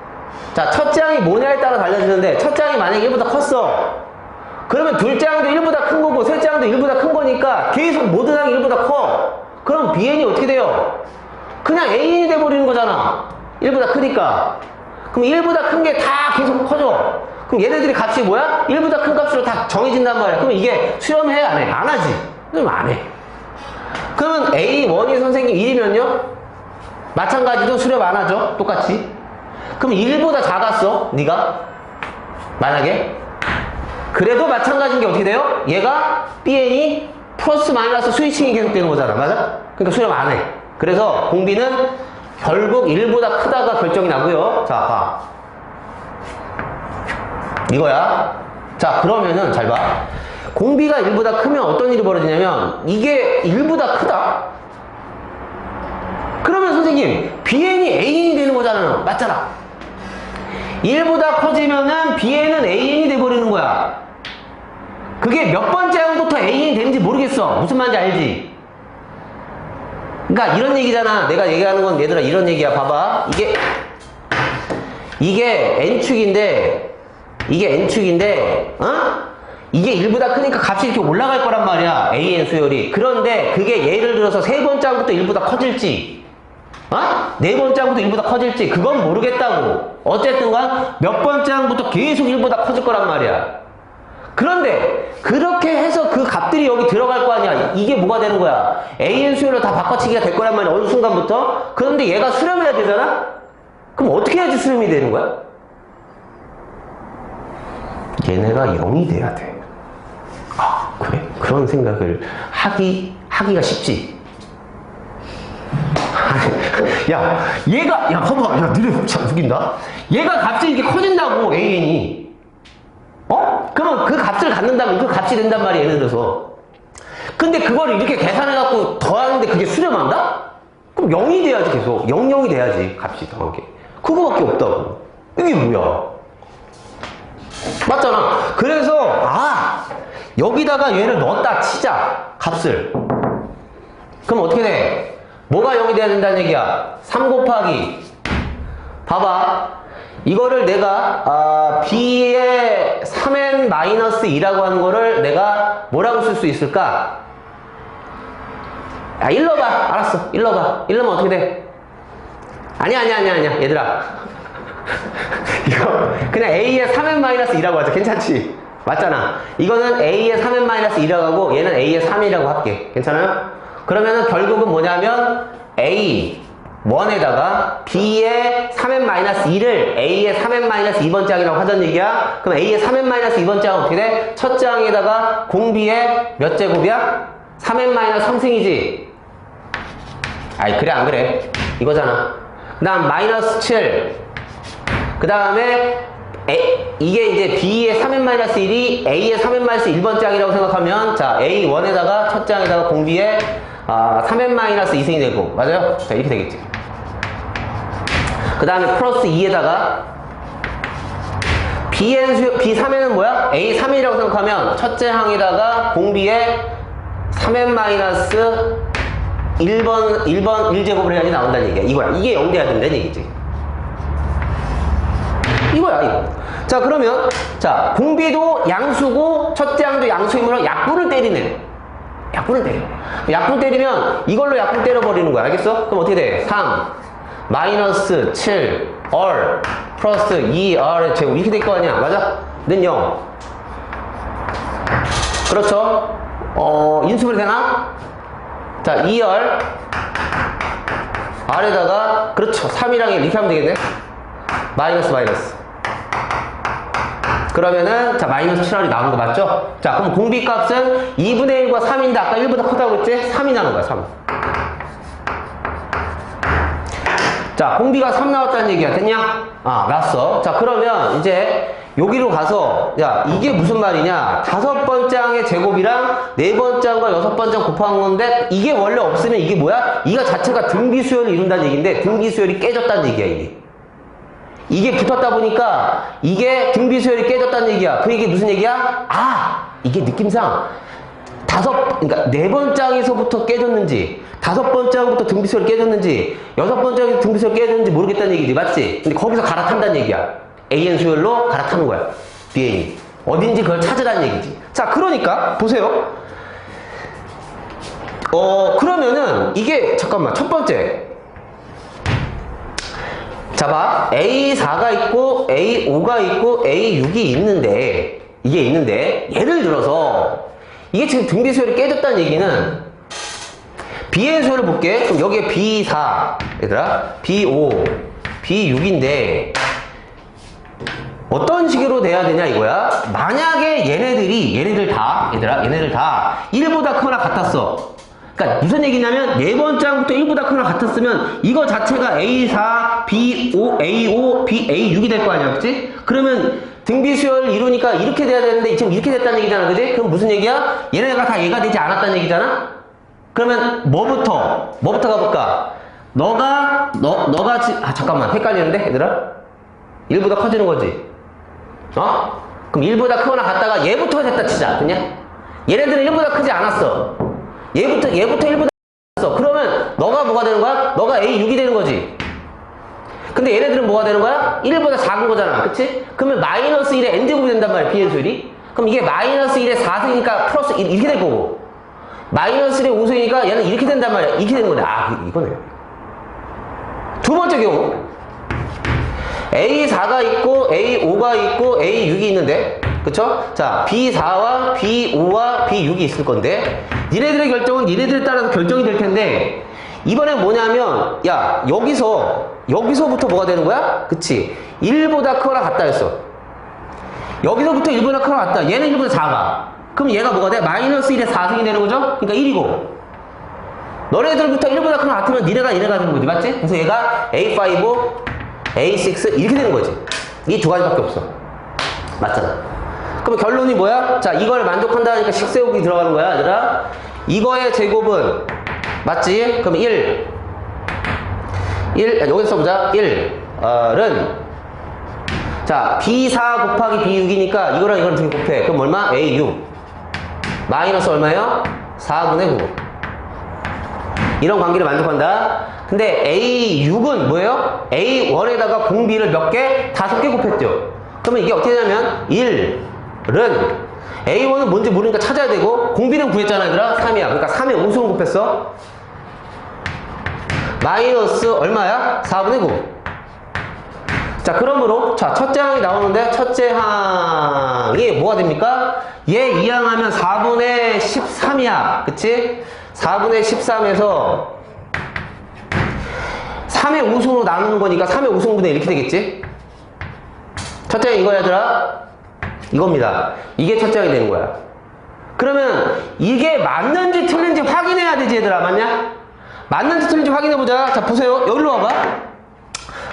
자, 첫째 항이 뭐냐에 따라 달라지는데, 첫째 항이 만약에 1보다 컸어. 그러면 둘째 항도 1보다 큰 거고, 셋째 항도 1보다 큰 거니까 계속 모든 항이 1보다 커. 그럼 BN이 어떻게 돼요? 그냥 A인이 돼버리는 거잖아. 1보다 크니까. 그럼 1보다 큰 게 다 계속 커져. 그럼 얘네들이 값이 뭐야? 1보다 큰 값으로 다 정해진단 말이야. 그럼 이게 수렴해? 안 해? 안 하지. 그럼 안 해. 그러면 A1이 선생님 1이면요? 마찬가지로 수렴 안 하죠? 똑같이. 그럼 1보다 작았어? 네가? 만약에? 그래도 마찬가지인 게 어떻게 돼요? 얘가 BN이 플러스 마이너스 스위칭이 계속 되는 거잖아. 맞아? 그러니까 수렴 안 해. 그래서 공비는 결국 1보다 크다가 결정이 나고요. 자, 봐. 이거야. 자, 그러면은 잘 봐. 공비가 1보다 크면 어떤 일이 벌어지냐면 이게 1보다 크다? 그러면 선생님 BN이 A인이 되는 거잖아. 맞잖아. 1보다 커지면은 BN은 A인이 돼버리는 거야. 그게 몇 번째 항부터 A인이 되는지 모르겠어. 무슨 말인지 알지? 그러니까 이런 얘기잖아. 내가 얘기하는 건 얘들아 이런 얘기야. 봐봐. 이게 N축인데 어? 이게 1보다 크니까 값이 이렇게 올라갈 거란 말이야. AN 수열이. 그런데 그게 예를 들어서 세 번째 항부터 1보다 커질지 네 번째 항부터 1보다 커질지 그건 모르겠다고. 어쨌든 간 몇 번째 항부터 계속 1보다 커질 거란 말이야. 그런데 그렇게 해서 그 값들이 여기 들어갈 거 아니야. 이게 뭐가 되는 거야? AN 수열로 다 바꿔치기가 될 거란 말이야. 어느 순간부터. 그런데 얘가 수렴해야 되잖아? 그럼 어떻게 해야지 수렴이 되는 거야? 얘네가 0이 돼야 돼. 아, 그래? 그런 생각을 하기가 쉽지. 야, 야, 봐봐. 야, 니네 참 웃긴다. 얘가 값이 이렇게 커진다고, AN이. 그러면 그 값을 갖는다면 그 값이 된단 말이야, 예를 들어서. 근데 그걸 이렇게 계산해갖고 더하는데 그게 수렴한다? 그럼 0이 돼야지, 계속. 0이 돼야지, 값이 더하게. 그거밖에 없다고. 이게 뭐야? 맞잖아. 그래서, 여기다가 얘를 넣었다 치자, 값을. 그럼 어떻게 돼? 뭐가 0이 돼야 된다는 얘기야? 3 곱하기. 봐봐. 이거를 내가 B의 3n-2라고 하는 거를 내가 뭐라고 쓸 수 있을까? 야, 1 넣어봐. 알았어. 1 넣어봐. 1 넣으면 어떻게 돼? 아니야. 얘들아. 이거 그냥 A의 3n-2라고 하자. 괜찮지? 맞잖아. 이거는 A의 3n-2라고 하고 얘는 A의 3이라고 할게. 괜찮아요? 그러면은 결국은 뭐냐면 A1에다가 B의 3n-2를 A의 3n-2번 짝이라고 하던 얘기야. 그럼 A의 3n-2번 짝은 어떻게 돼? 첫 짝에다가 공비의 몇 제곱이야? 3n-3승이지. 아이 그래 안 그래? 이거잖아. 그 다음 마이너스 7. 그 다음에 이게 이제 B의 3n-1이 A의 3n-1번 짝이라고 생각하면 자 A1에다가 첫 짝에다가 공비의 3n-2승이 되고 맞아요? 자 이렇게 되겠지. 그 다음에 플러스 2에다가 B3n은 뭐야? A3이라고 생각하면 첫째 항에다가 공비의 3n-1번 1제곱을 해야지 나온다는 얘기야. 이거야. 이게 0 돼야 된다는 얘기지. 이거야, 이거. 자, 그러면, 자, 공비도 양수고, 첫째 항도 양수이므로 약분을 때리네. 약분을 때려. 약분 때리면 이걸로 약분 때려버리는 거야. 알겠어? 그럼 어떻게 돼? 3, 마이너스 7, R, 플러스 2R의 제곱. 이렇게 될 거 아니야. 맞아? 는 0. 그렇죠? 인수분해 되나? 자, 2R. R에다가, 그렇죠. 3이랑 1 이렇게 하면 되겠네. 마이너스. 그러면은, 자, 마이너스 7R이 나오는 거 맞죠? 자, 그럼 공비 값은 2분의 1과 3인데, 아까 1보다 크다고 했지? 3이 나오는 거야, 3. 자, 공비가 3 나왔다는 얘기야. 됐냐? 나왔어. 자, 그러면 이제 여기로 가서, 야, 이게 무슨 말이냐? 5번째 항의 제곱이랑 4번째 항과 6번째 항 곱한 건데, 이게 원래 없으면 이게 뭐야? 이거 자체가 등비수열을 이룬다는 얘기인데, 등비수열이 깨졌다는 얘기야, 이게. 이게 붙었다 보니까 이게 등비수열이 깨졌다는 얘기야. 그 얘기 무슨 얘기야? 이게 느낌상 그러니까 4번째 항에서부터 깨졌는지 5번째 항부터 등비수열이 깨졌는지 6번째 항에서 등비수열이 깨졌는지 모르겠다는 얘기지. 맞지? 근데 거기서 갈아탄다는 얘기야. AN 수열로 갈아타는 거야. BN이 어딘지 그걸 찾으라는 얘기지. 자, 그러니까 보세요. 그러면은 이게 잠깐만, 첫 번째 자, 봐. A4가 있고, A5가 있고, A6이 있는데, 이게 있는데, 예를 들어서, 이게 지금 등비수열이 깨졌다는 얘기는, B의 수열을 볼게. 그럼 여기에 B4, 얘들아, B5, B6인데, 어떤 식으로 돼야 되냐, 이거야? 만약에 얘네들 다, 얘들아, 얘네들 다 1보다 크거나 같았어. 그러니까 무슨 얘기냐면 4번째 항부터 1보다 크거나 같았으면 이거 자체가 A4, B5, A5, A6이 될 거 아니야, 그치? 그러면 등비수열을 이루니까 이렇게 돼야 되는데 지금 이렇게 됐다는 얘기잖아, 그치? 그럼 무슨 얘기야? 얘네가 다 얘가 되지 않았다는 얘기잖아? 그러면 뭐부터 가볼까? 너가 잠깐만, 헷갈리는데, 얘들아? 1보다 커지는 거지? 그럼 1보다 크거나 같다가 얘부터 됐다 치자, 그냥? 얘네들은 1보다 크지 않았어. 얘부터 1보다 컸어. 그러면 너가 뭐가 되는 거야? 너가 A6이 되는 거지. 근데 얘네들은 뭐가 되는 거야? 1보다 작은 거잖아. 그치? 그러면 마이너스 1의 n제곱이 된단 말이야, B의 수열이. 그럼 이게 마이너스 1의 4승이니까 플러스 1 이렇게 될 거고, 마이너스 1의 5승이니까 얘는 이렇게 된단 말이야. 이렇게 되는 거네. 이거네. 두 번째 경우 A4가 있고 A5가 있고 A6이 있는데, 그쵸? 자, B4와 B5와 B6이 있을 건데, 니네들의 결정은 니네들에 따라서 결정이 될 텐데, 이번엔 뭐냐면, 야, 여기서부터 뭐가 되는 거야? 그치? 1보다 크거나 같다 했어. 여기서부터 1보다 크거나 같다. 얘는 1보다 작아. 그럼 얘가 뭐가 돼? 마이너스 1의 4승이 되는 거죠? 그러니까 1이고. 너네들부터 1보다 크거나 같으면 니네가 되는 거지. 맞지? 그래서 얘가 A5, A6 이렇게 되는 거지. 이 두 가지밖에 없어. 맞잖아. 그럼 결론이 뭐야? 자, 이걸 만족한다니까 식세우기 들어가는 거야, 얘들아. 이거의 제곱은 맞지? 그럼 1 여기서 써보자. 1은 자, B4 곱하기 B6이니까 이거랑 이거랑 둘이 곱해. 그럼 얼마? A6 마이너스 얼마예요? 4분의 9. 이런 관계를 만족한다. 근데 A6은 뭐예요? A1에다가 공비를 몇 개? 5개 곱했죠. 그러면 이게 어떻게 되냐면 1은 A1은 뭔지 모르니까 찾아야 되고, 공비는 구했잖아, 얘들아. 3이야. 그러니까 3에 5승을 곱했어. 마이너스 얼마야? 4분의 9. 자, 그러므로, 자, 첫째 항이 나오는데, 첫째 항이 뭐가 됩니까? 얘 2항하면 4분의 13이야. 그치? 4분의 13에서 3의 우승으로 나누는 거니까 3의 우승분의 이렇게 되겠지? 첫째 항 이거야, 얘들아? 이겁니다. 이게 첫째 항이 되는 거야. 그러면 이게 맞는지 틀린지 확인해야 되지, 얘들아. 맞냐? 맞는지 틀린지 확인해보자. 자, 보세요. 여기로 와봐.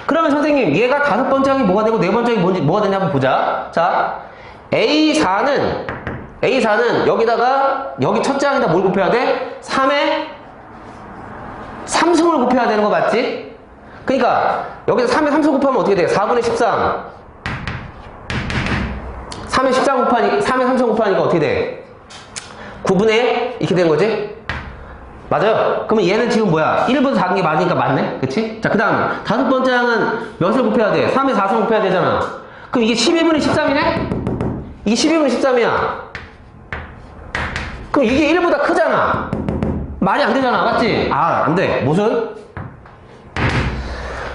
그러면 선생님, 얘가 다섯 번째 항이 뭐가 되고 네 번째 항이 뭐가 되냐 한번 보자. 자, A4는 여기다가, 여기 첫째 항에다 뭘 곱해야 돼? 3에 3승을 곱해야 되는 거 맞지? 그러니까, 여기서 3에 3승 곱하면 어떻게 돼? 4분의 13. 3에 13 곱하니까, 3에 3승 곱하니까 어떻게 돼? 9분의 이렇게 된 거지? 맞아요? 그러면 얘는 지금 뭐야? 1보다 작은 게 맞으니까 맞네? 그치? 자, 그 다음 다섯 번째 항은 몇을 곱해야 돼? 3에 4승 곱해야 되잖아. 그럼 이게 12분의 13이네? 이게 12분의 13이야. 그럼 이게 1보다 크잖아. 말이 안 되잖아. 맞지? 아, 안 돼. 무슨?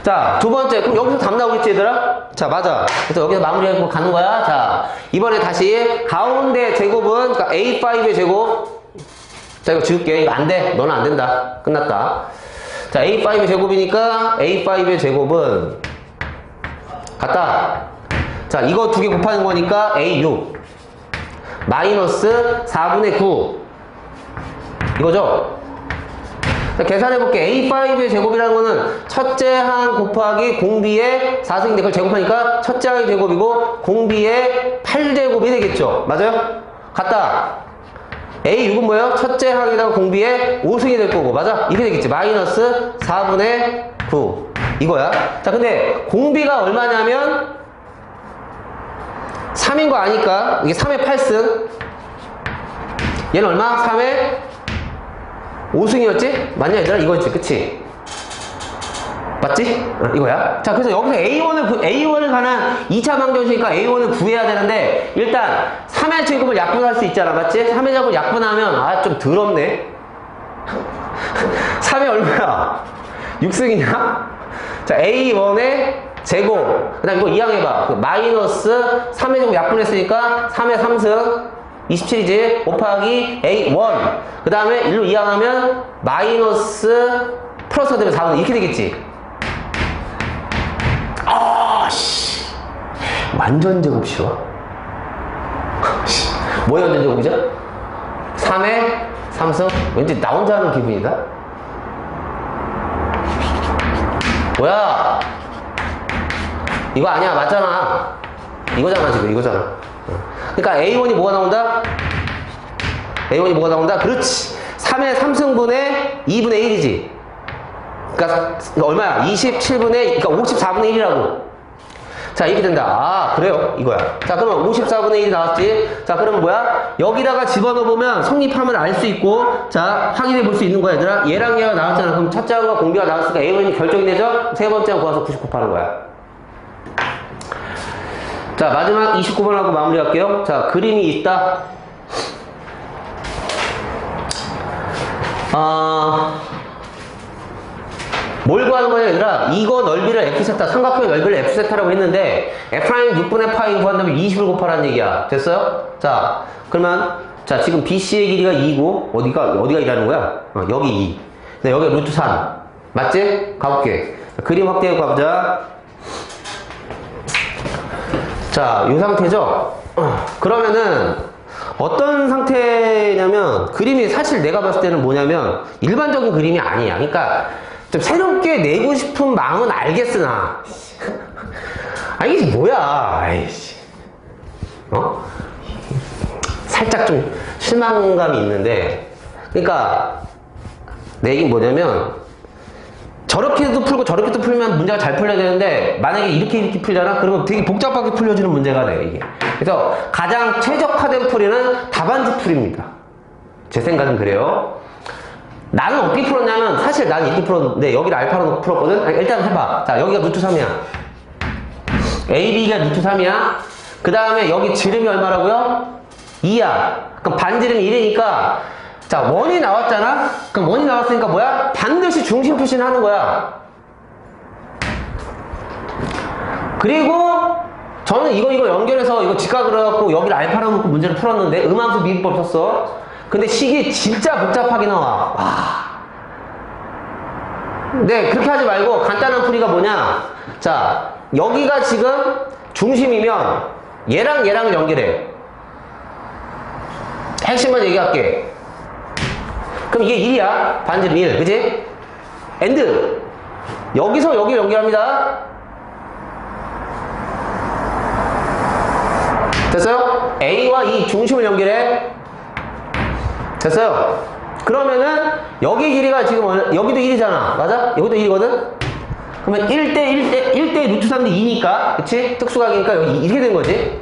자, 두 번째. 그럼 여기서 답 나오겠지, 얘들아? 자, 맞아. 그래서 여기서 마무리하고 가는 거야. 자, 이번에 다시 가운데 제곱은, 그러니까 A5의 제곱. 자, 이거 지울게. 이거 안 돼. 너는 안 된다. 끝났다. 자, A5의 제곱이니까 A5의 제곱은 같다. 자, 이거 두 개 곱하는 거니까 A6 마이너스 4분의 9 이거죠? 자, 계산해볼게. A5의 제곱이라는 거는 첫째 항 곱하기 공비의 4승인데 그걸 제곱하니까 첫째 항의 제곱이고 공비의 8제곱이 되겠죠? 맞아요? 같다. A6은 뭐예요? 첫째 항에다가 공비의 5승이 될 거고, 맞아? 이게 되겠지. 마이너스 4분의 9 이거야. 자, 근데 공비가 얼마냐면 3인 거 아니까 이게 3의 8승, 얘는 얼마? 3의 5승이었지? 맞냐 얘들아? 이거였지, 그치? 맞지? 이거야. 자, 그래서 여기서 A1을 관한 2차 방정식이니까 A1을 구해야 되는데, 일단 3의 제곱을 약분할 수 있잖아. 맞지? 3의 제곱을 약분하면, 아, 좀 더럽네. 3의 얼마야? 6승이냐? 자, A1의 제곱. 그 다음 이거 이항해봐. 그 마이너스 3의 제곱 약분했으니까 3의 3승 27이지. 곱하기 A1. 그 다음에 1로 이항하면 마이너스 플러스가 되면 4분 이렇게 되겠지. 아씨, 완전 제곱 쉬워. 뭐야 완전 제곱이죠? 3의 3승. 왠지 나 혼자 하는 기분이다. 뭐야? 이거 아니야. 맞잖아. 이거잖아 지금. 이거잖아. 그러니까 A1이 뭐가 나온다? A1이 뭐가 나온다? 그렇지. 3의 3승분의 2분의 1이지. 그러니까 얼마야? 27분의, 그러니까 54분의 1이라고. 자, 이렇게 된다. 아, 그래요? 이거야. 자, 그러면 54분의 1이 나왔지? 자, 그러면 뭐야? 여기다가 집어넣어보면 성립하면 알 수 있고, 자, 확인해 볼 수 있는 거야, 얘들아. 얘랑 얘가 나왔잖아. 그럼 첫째 항과 공비가 나왔으니까 A1이 결정이 되죠? 세 번째 항 구해서 99 파는 거야. 자, 마지막 29번 하고 마무리할게요. 자, 그림이 있다. 뭘 구하는 거냐, 얘들아? 이거 넓이를 F세타, 삼각형의 넓이를 F세타라고 했는데, F'I 6분의 파이 구한다면 20을 곱하라는 얘기야. 됐어요? 자, 그러면, 자, 지금 BC의 길이가 2고, 어디가 2라는 거야? 여기 2. 근데 여기 루트 3. 맞지? 가볼게. 그림 확대해 가보자. 자, 이 상태죠? 그러면은, 어떤 상태냐면, 그림이 사실 내가 봤을 때는 뭐냐면, 일반적인 그림이 아니야. 그러니까, 좀 새롭게 내고 싶은 마음은 알겠으나 아니 이게 뭐야. 아이씨. 살짝 좀 실망감이 있는데, 그러니까 내 얘기는 뭐냐면 저렇게도 풀고 저렇게도 풀면 문제가 잘 풀려야 되는데, 만약에 이렇게 풀잖아? 그러면 되게 복잡하게 풀려지는 문제가 돼 이게. 그래서 가장 최적화된 풀이는 답안지 풀입니다. 제 생각은 그래요. 나는 어떻게 풀었냐면, 사실 나는 이렇게 풀었는데, 여기를 알파로 놓고 풀었거든? 아니, 일단 해봐. 자, 여기가 루트 3이야. AB가 루트 3이야. 그 다음에 여기 지름이 얼마라고요? 2야. 그럼 반지름이 1이니까, 자, 원이 나왔잖아? 그럼 원이 나왔으니까 뭐야? 반드시 중심 표시는 하는 거야. 그리고 저는 이거 연결해서 이거 직각을 해갖고 여기를 알파로 놓고 문제를 풀었는데 음함수 미분법 썼어. 근데 식이 진짜 복잡하게 나와. 와. 네, 그렇게 하지 말고 간단한 풀이가 뭐냐? 자, 여기가 지금 중심이면 얘랑 얘랑을 연결해. 핵심만 얘기할게. 그럼 이게 1이야. 반지름 1. 그지? 엔드. 여기서 여기 연결합니다. 됐어요? A와 E 중심을 연결해. 됐어요? 그러면은 여기 길이가 지금 여기도 1이잖아. 맞아? 여기도 1이거든? 그러면 1대 루트 3대 2니까 그치? 특수각이니까 여기 이렇게 된 거지.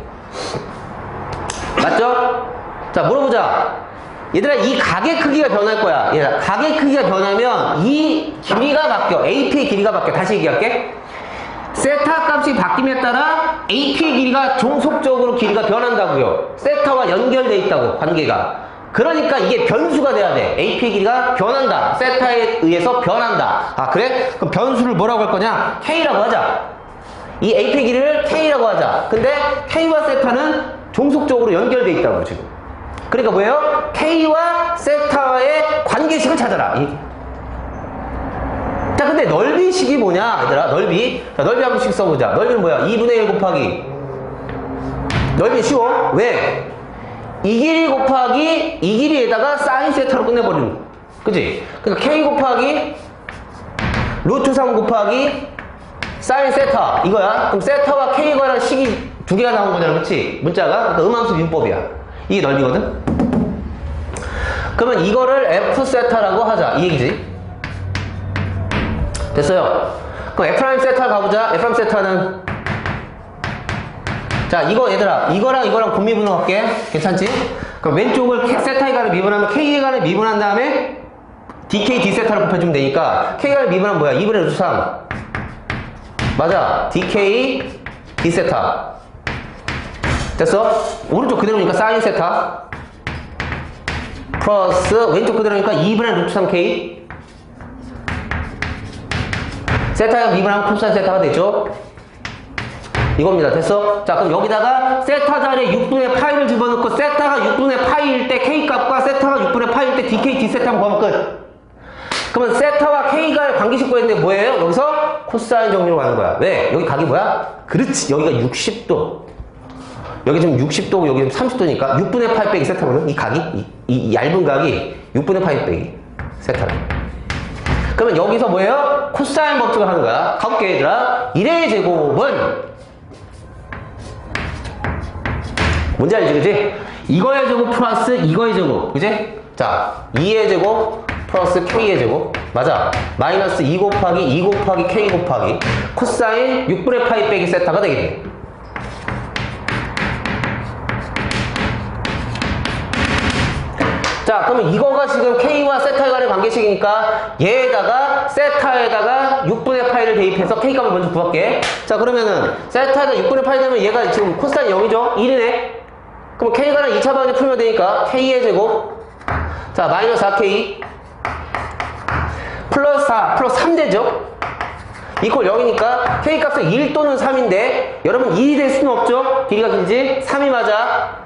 맞죠? 자, 물어보자. 얘들아, 이 각의 크기가 변할 거야. 얘들아, 각의 크기가 변하면 이 길이가 바뀌어. AP의 길이가 바뀌어. 다시 얘기할게. 세타 값이 바뀜에 따라 AP의 길이가 종속적으로 길이가 변한다고요. 세타와 연결돼 있다고, 관계가. 그러니까 이게 변수가 돼야 돼. AP의 길이가 변한다. 세타에 의해서 변한다. 아, 그래? 그럼 변수를 뭐라고 할 거냐? K라고 하자. 이 AP의 길이를 K라고 하자. 근데 K와 세타는 종속적으로 연결돼 있다고, 지금. 그러니까 뭐예요? K와 세타의 관계식을 찾아라. 자, 근데 넓이식이 뭐냐, 얘들아? 넓이. 자, 넓이 한 번씩 써보자. 넓이는 뭐야? 2분의 1 곱하기. 넓이 쉬워. 왜? 이 길이 곱하기 이 길이에다가 사인 세타로 끝내버리는 거. 그치? 그러니까 K 곱하기 루트 3 곱하기 사인 세타. 이거야. 그럼 세타와 K에 관한 식이 두 개가 나온 거잖아. 그치? 문자가. 그러니까 음함수 민법이야. 이게 넓이거든? 그러면 이거를 F 세타라고 하자. 이 얘기지? 됐어요. 그럼 F' 세타 가보자. F' 세타는 자, 이거 얘들아, 이거랑 곱미분을 할게. 괜찮지? 그럼 왼쪽을 세타에 관한 미분하면 K에 관한 미분한 다음에 DK D세타를 곱해주면 되니까 K에 관한 미분하면 뭐야? 2분의 루트 3 맞아. DK D세타 됐어? 오른쪽 그대로니까 사인 세타 플러스 왼쪽 그대로니까 2분의 루트 3K 세타에 미분하면 코사인 세타가 되죠? 이겁니다. 됐어? 자, 그럼 여기다가 세타 자리에 6분의 파이를 집어넣고 세타가 6분의 파이일 때 K 값과 세타가 6분의 파이일 때 DK D세타 한번 구하면 끝. 그러면 세타와 K가 관계식 구했는데 뭐예요? 여기서 코사인 정리로 가는 거야. 왜? 여기 각이 뭐야? 그렇지. 여기가 60도. 여기 지금 60도고 여기 지금 30도니까 6분의 파이 빼기 세타거든. 이 각이 이 얇은 각이 6분의 파이 빼기 세타라. 그러면 여기서 뭐예요? 코사인 법칙을 하는 거야. 가볼게 얘들아. 1의 제곱은 뭔지 알지, 그지? 이거의 제곱 플러스 이거의 제곱, 그지? 자, 2의 제곱 플러스 K의 제곱, 맞아. 마이너스 2 곱하기 2 곱하기 K 곱하기 코사인 6분의 파이 빼기 세타가 되겠네. 자, 그러면 이거가 지금 K와 세타에 관한 관계식이니까 얘에다가 세타에다가 6분의 파이를 대입해서 K 값을 먼저 구할게. 자, 그러면은 세타에다 6분의 파이 되면 얘가 지금 코사인 0이죠? 1이네? 그럼 K에 관한 2차 방정식 풀면 되니까 K의 제곱 자 마이너스 4K 플러스 4 플러스 3 되죠? 이퀄 0이니까 K 값은 1 또는 3인데 여러분 2이 될 수는 없죠? 길이가 길지? 3이 맞아.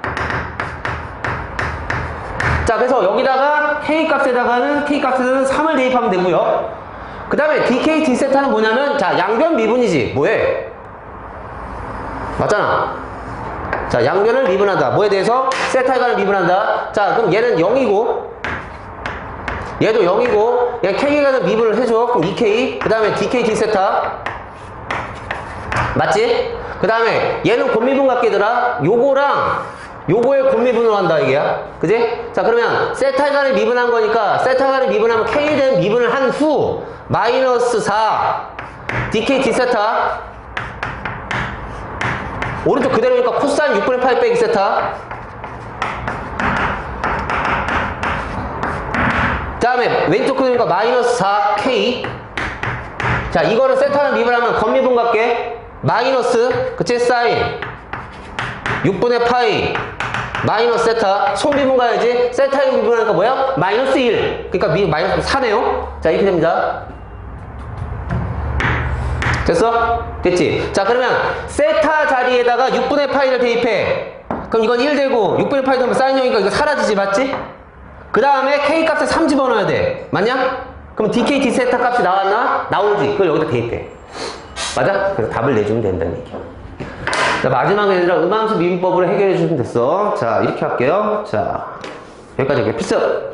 자, 그래서 여기다가 K 값에다가는 K 값에는 3을 대입하면 되고요. 그 다음에 DK D세타는 뭐냐면 자 양변 미분이지. 뭐해? 맞잖아. 자, 양변을 미분한다. 뭐에 대해서? 세타에 관한 미분한다. 자, 그럼 얘는 0이고 얘도 0이고 얘 K에 관한 미분을 해줘. 그럼 2K 그 다음에 DK D세타 맞지? 그 다음에 얘는 곱미분 같게더라. 요거랑 요거의 곱미분을 한다 이게야. 그지? 자, 그러면 세타에 관한 미분한 거니까 세타에 관한 미분하면 K에 대한 미분을 한 후 마이너스 4 DK D세타 오른쪽 그대로니까 코사인 6분의 8 빼기 세타 그 다음에 왼쪽 그대로니까 마이너스 4K 자, 이거를 세타를 미분하면 겉미분 같게 마이너스 그치? 사인 6분의 파이 마이너스 세타. 손미분 가야지. 세타의 미분하니까 뭐야? 마이너스 1. 그러니까 마이너스 4네요. 자, 이렇게 됩니다. 됐어? 됐지? 자, 그러면 세타 자리에다가 6분의 파이를 대입해. 그럼 이건 1 되고 6분의 파이 되면 사인 0이니까 이거 사라지지, 맞지? 그 다음에 k 값에 3 집어넣어야 돼. 맞냐? 그럼 dkt 세타 값이 나왔나? 나오지. 그걸 여기다 대입해. 맞아? 그래서 답을 내주면 된다는 얘기야. 자, 마지막에 얘들아 음함수 미분법으로 해결해 주시면 됐어. 자, 이렇게 할게요. 자, 여기까지 할게요. 필수!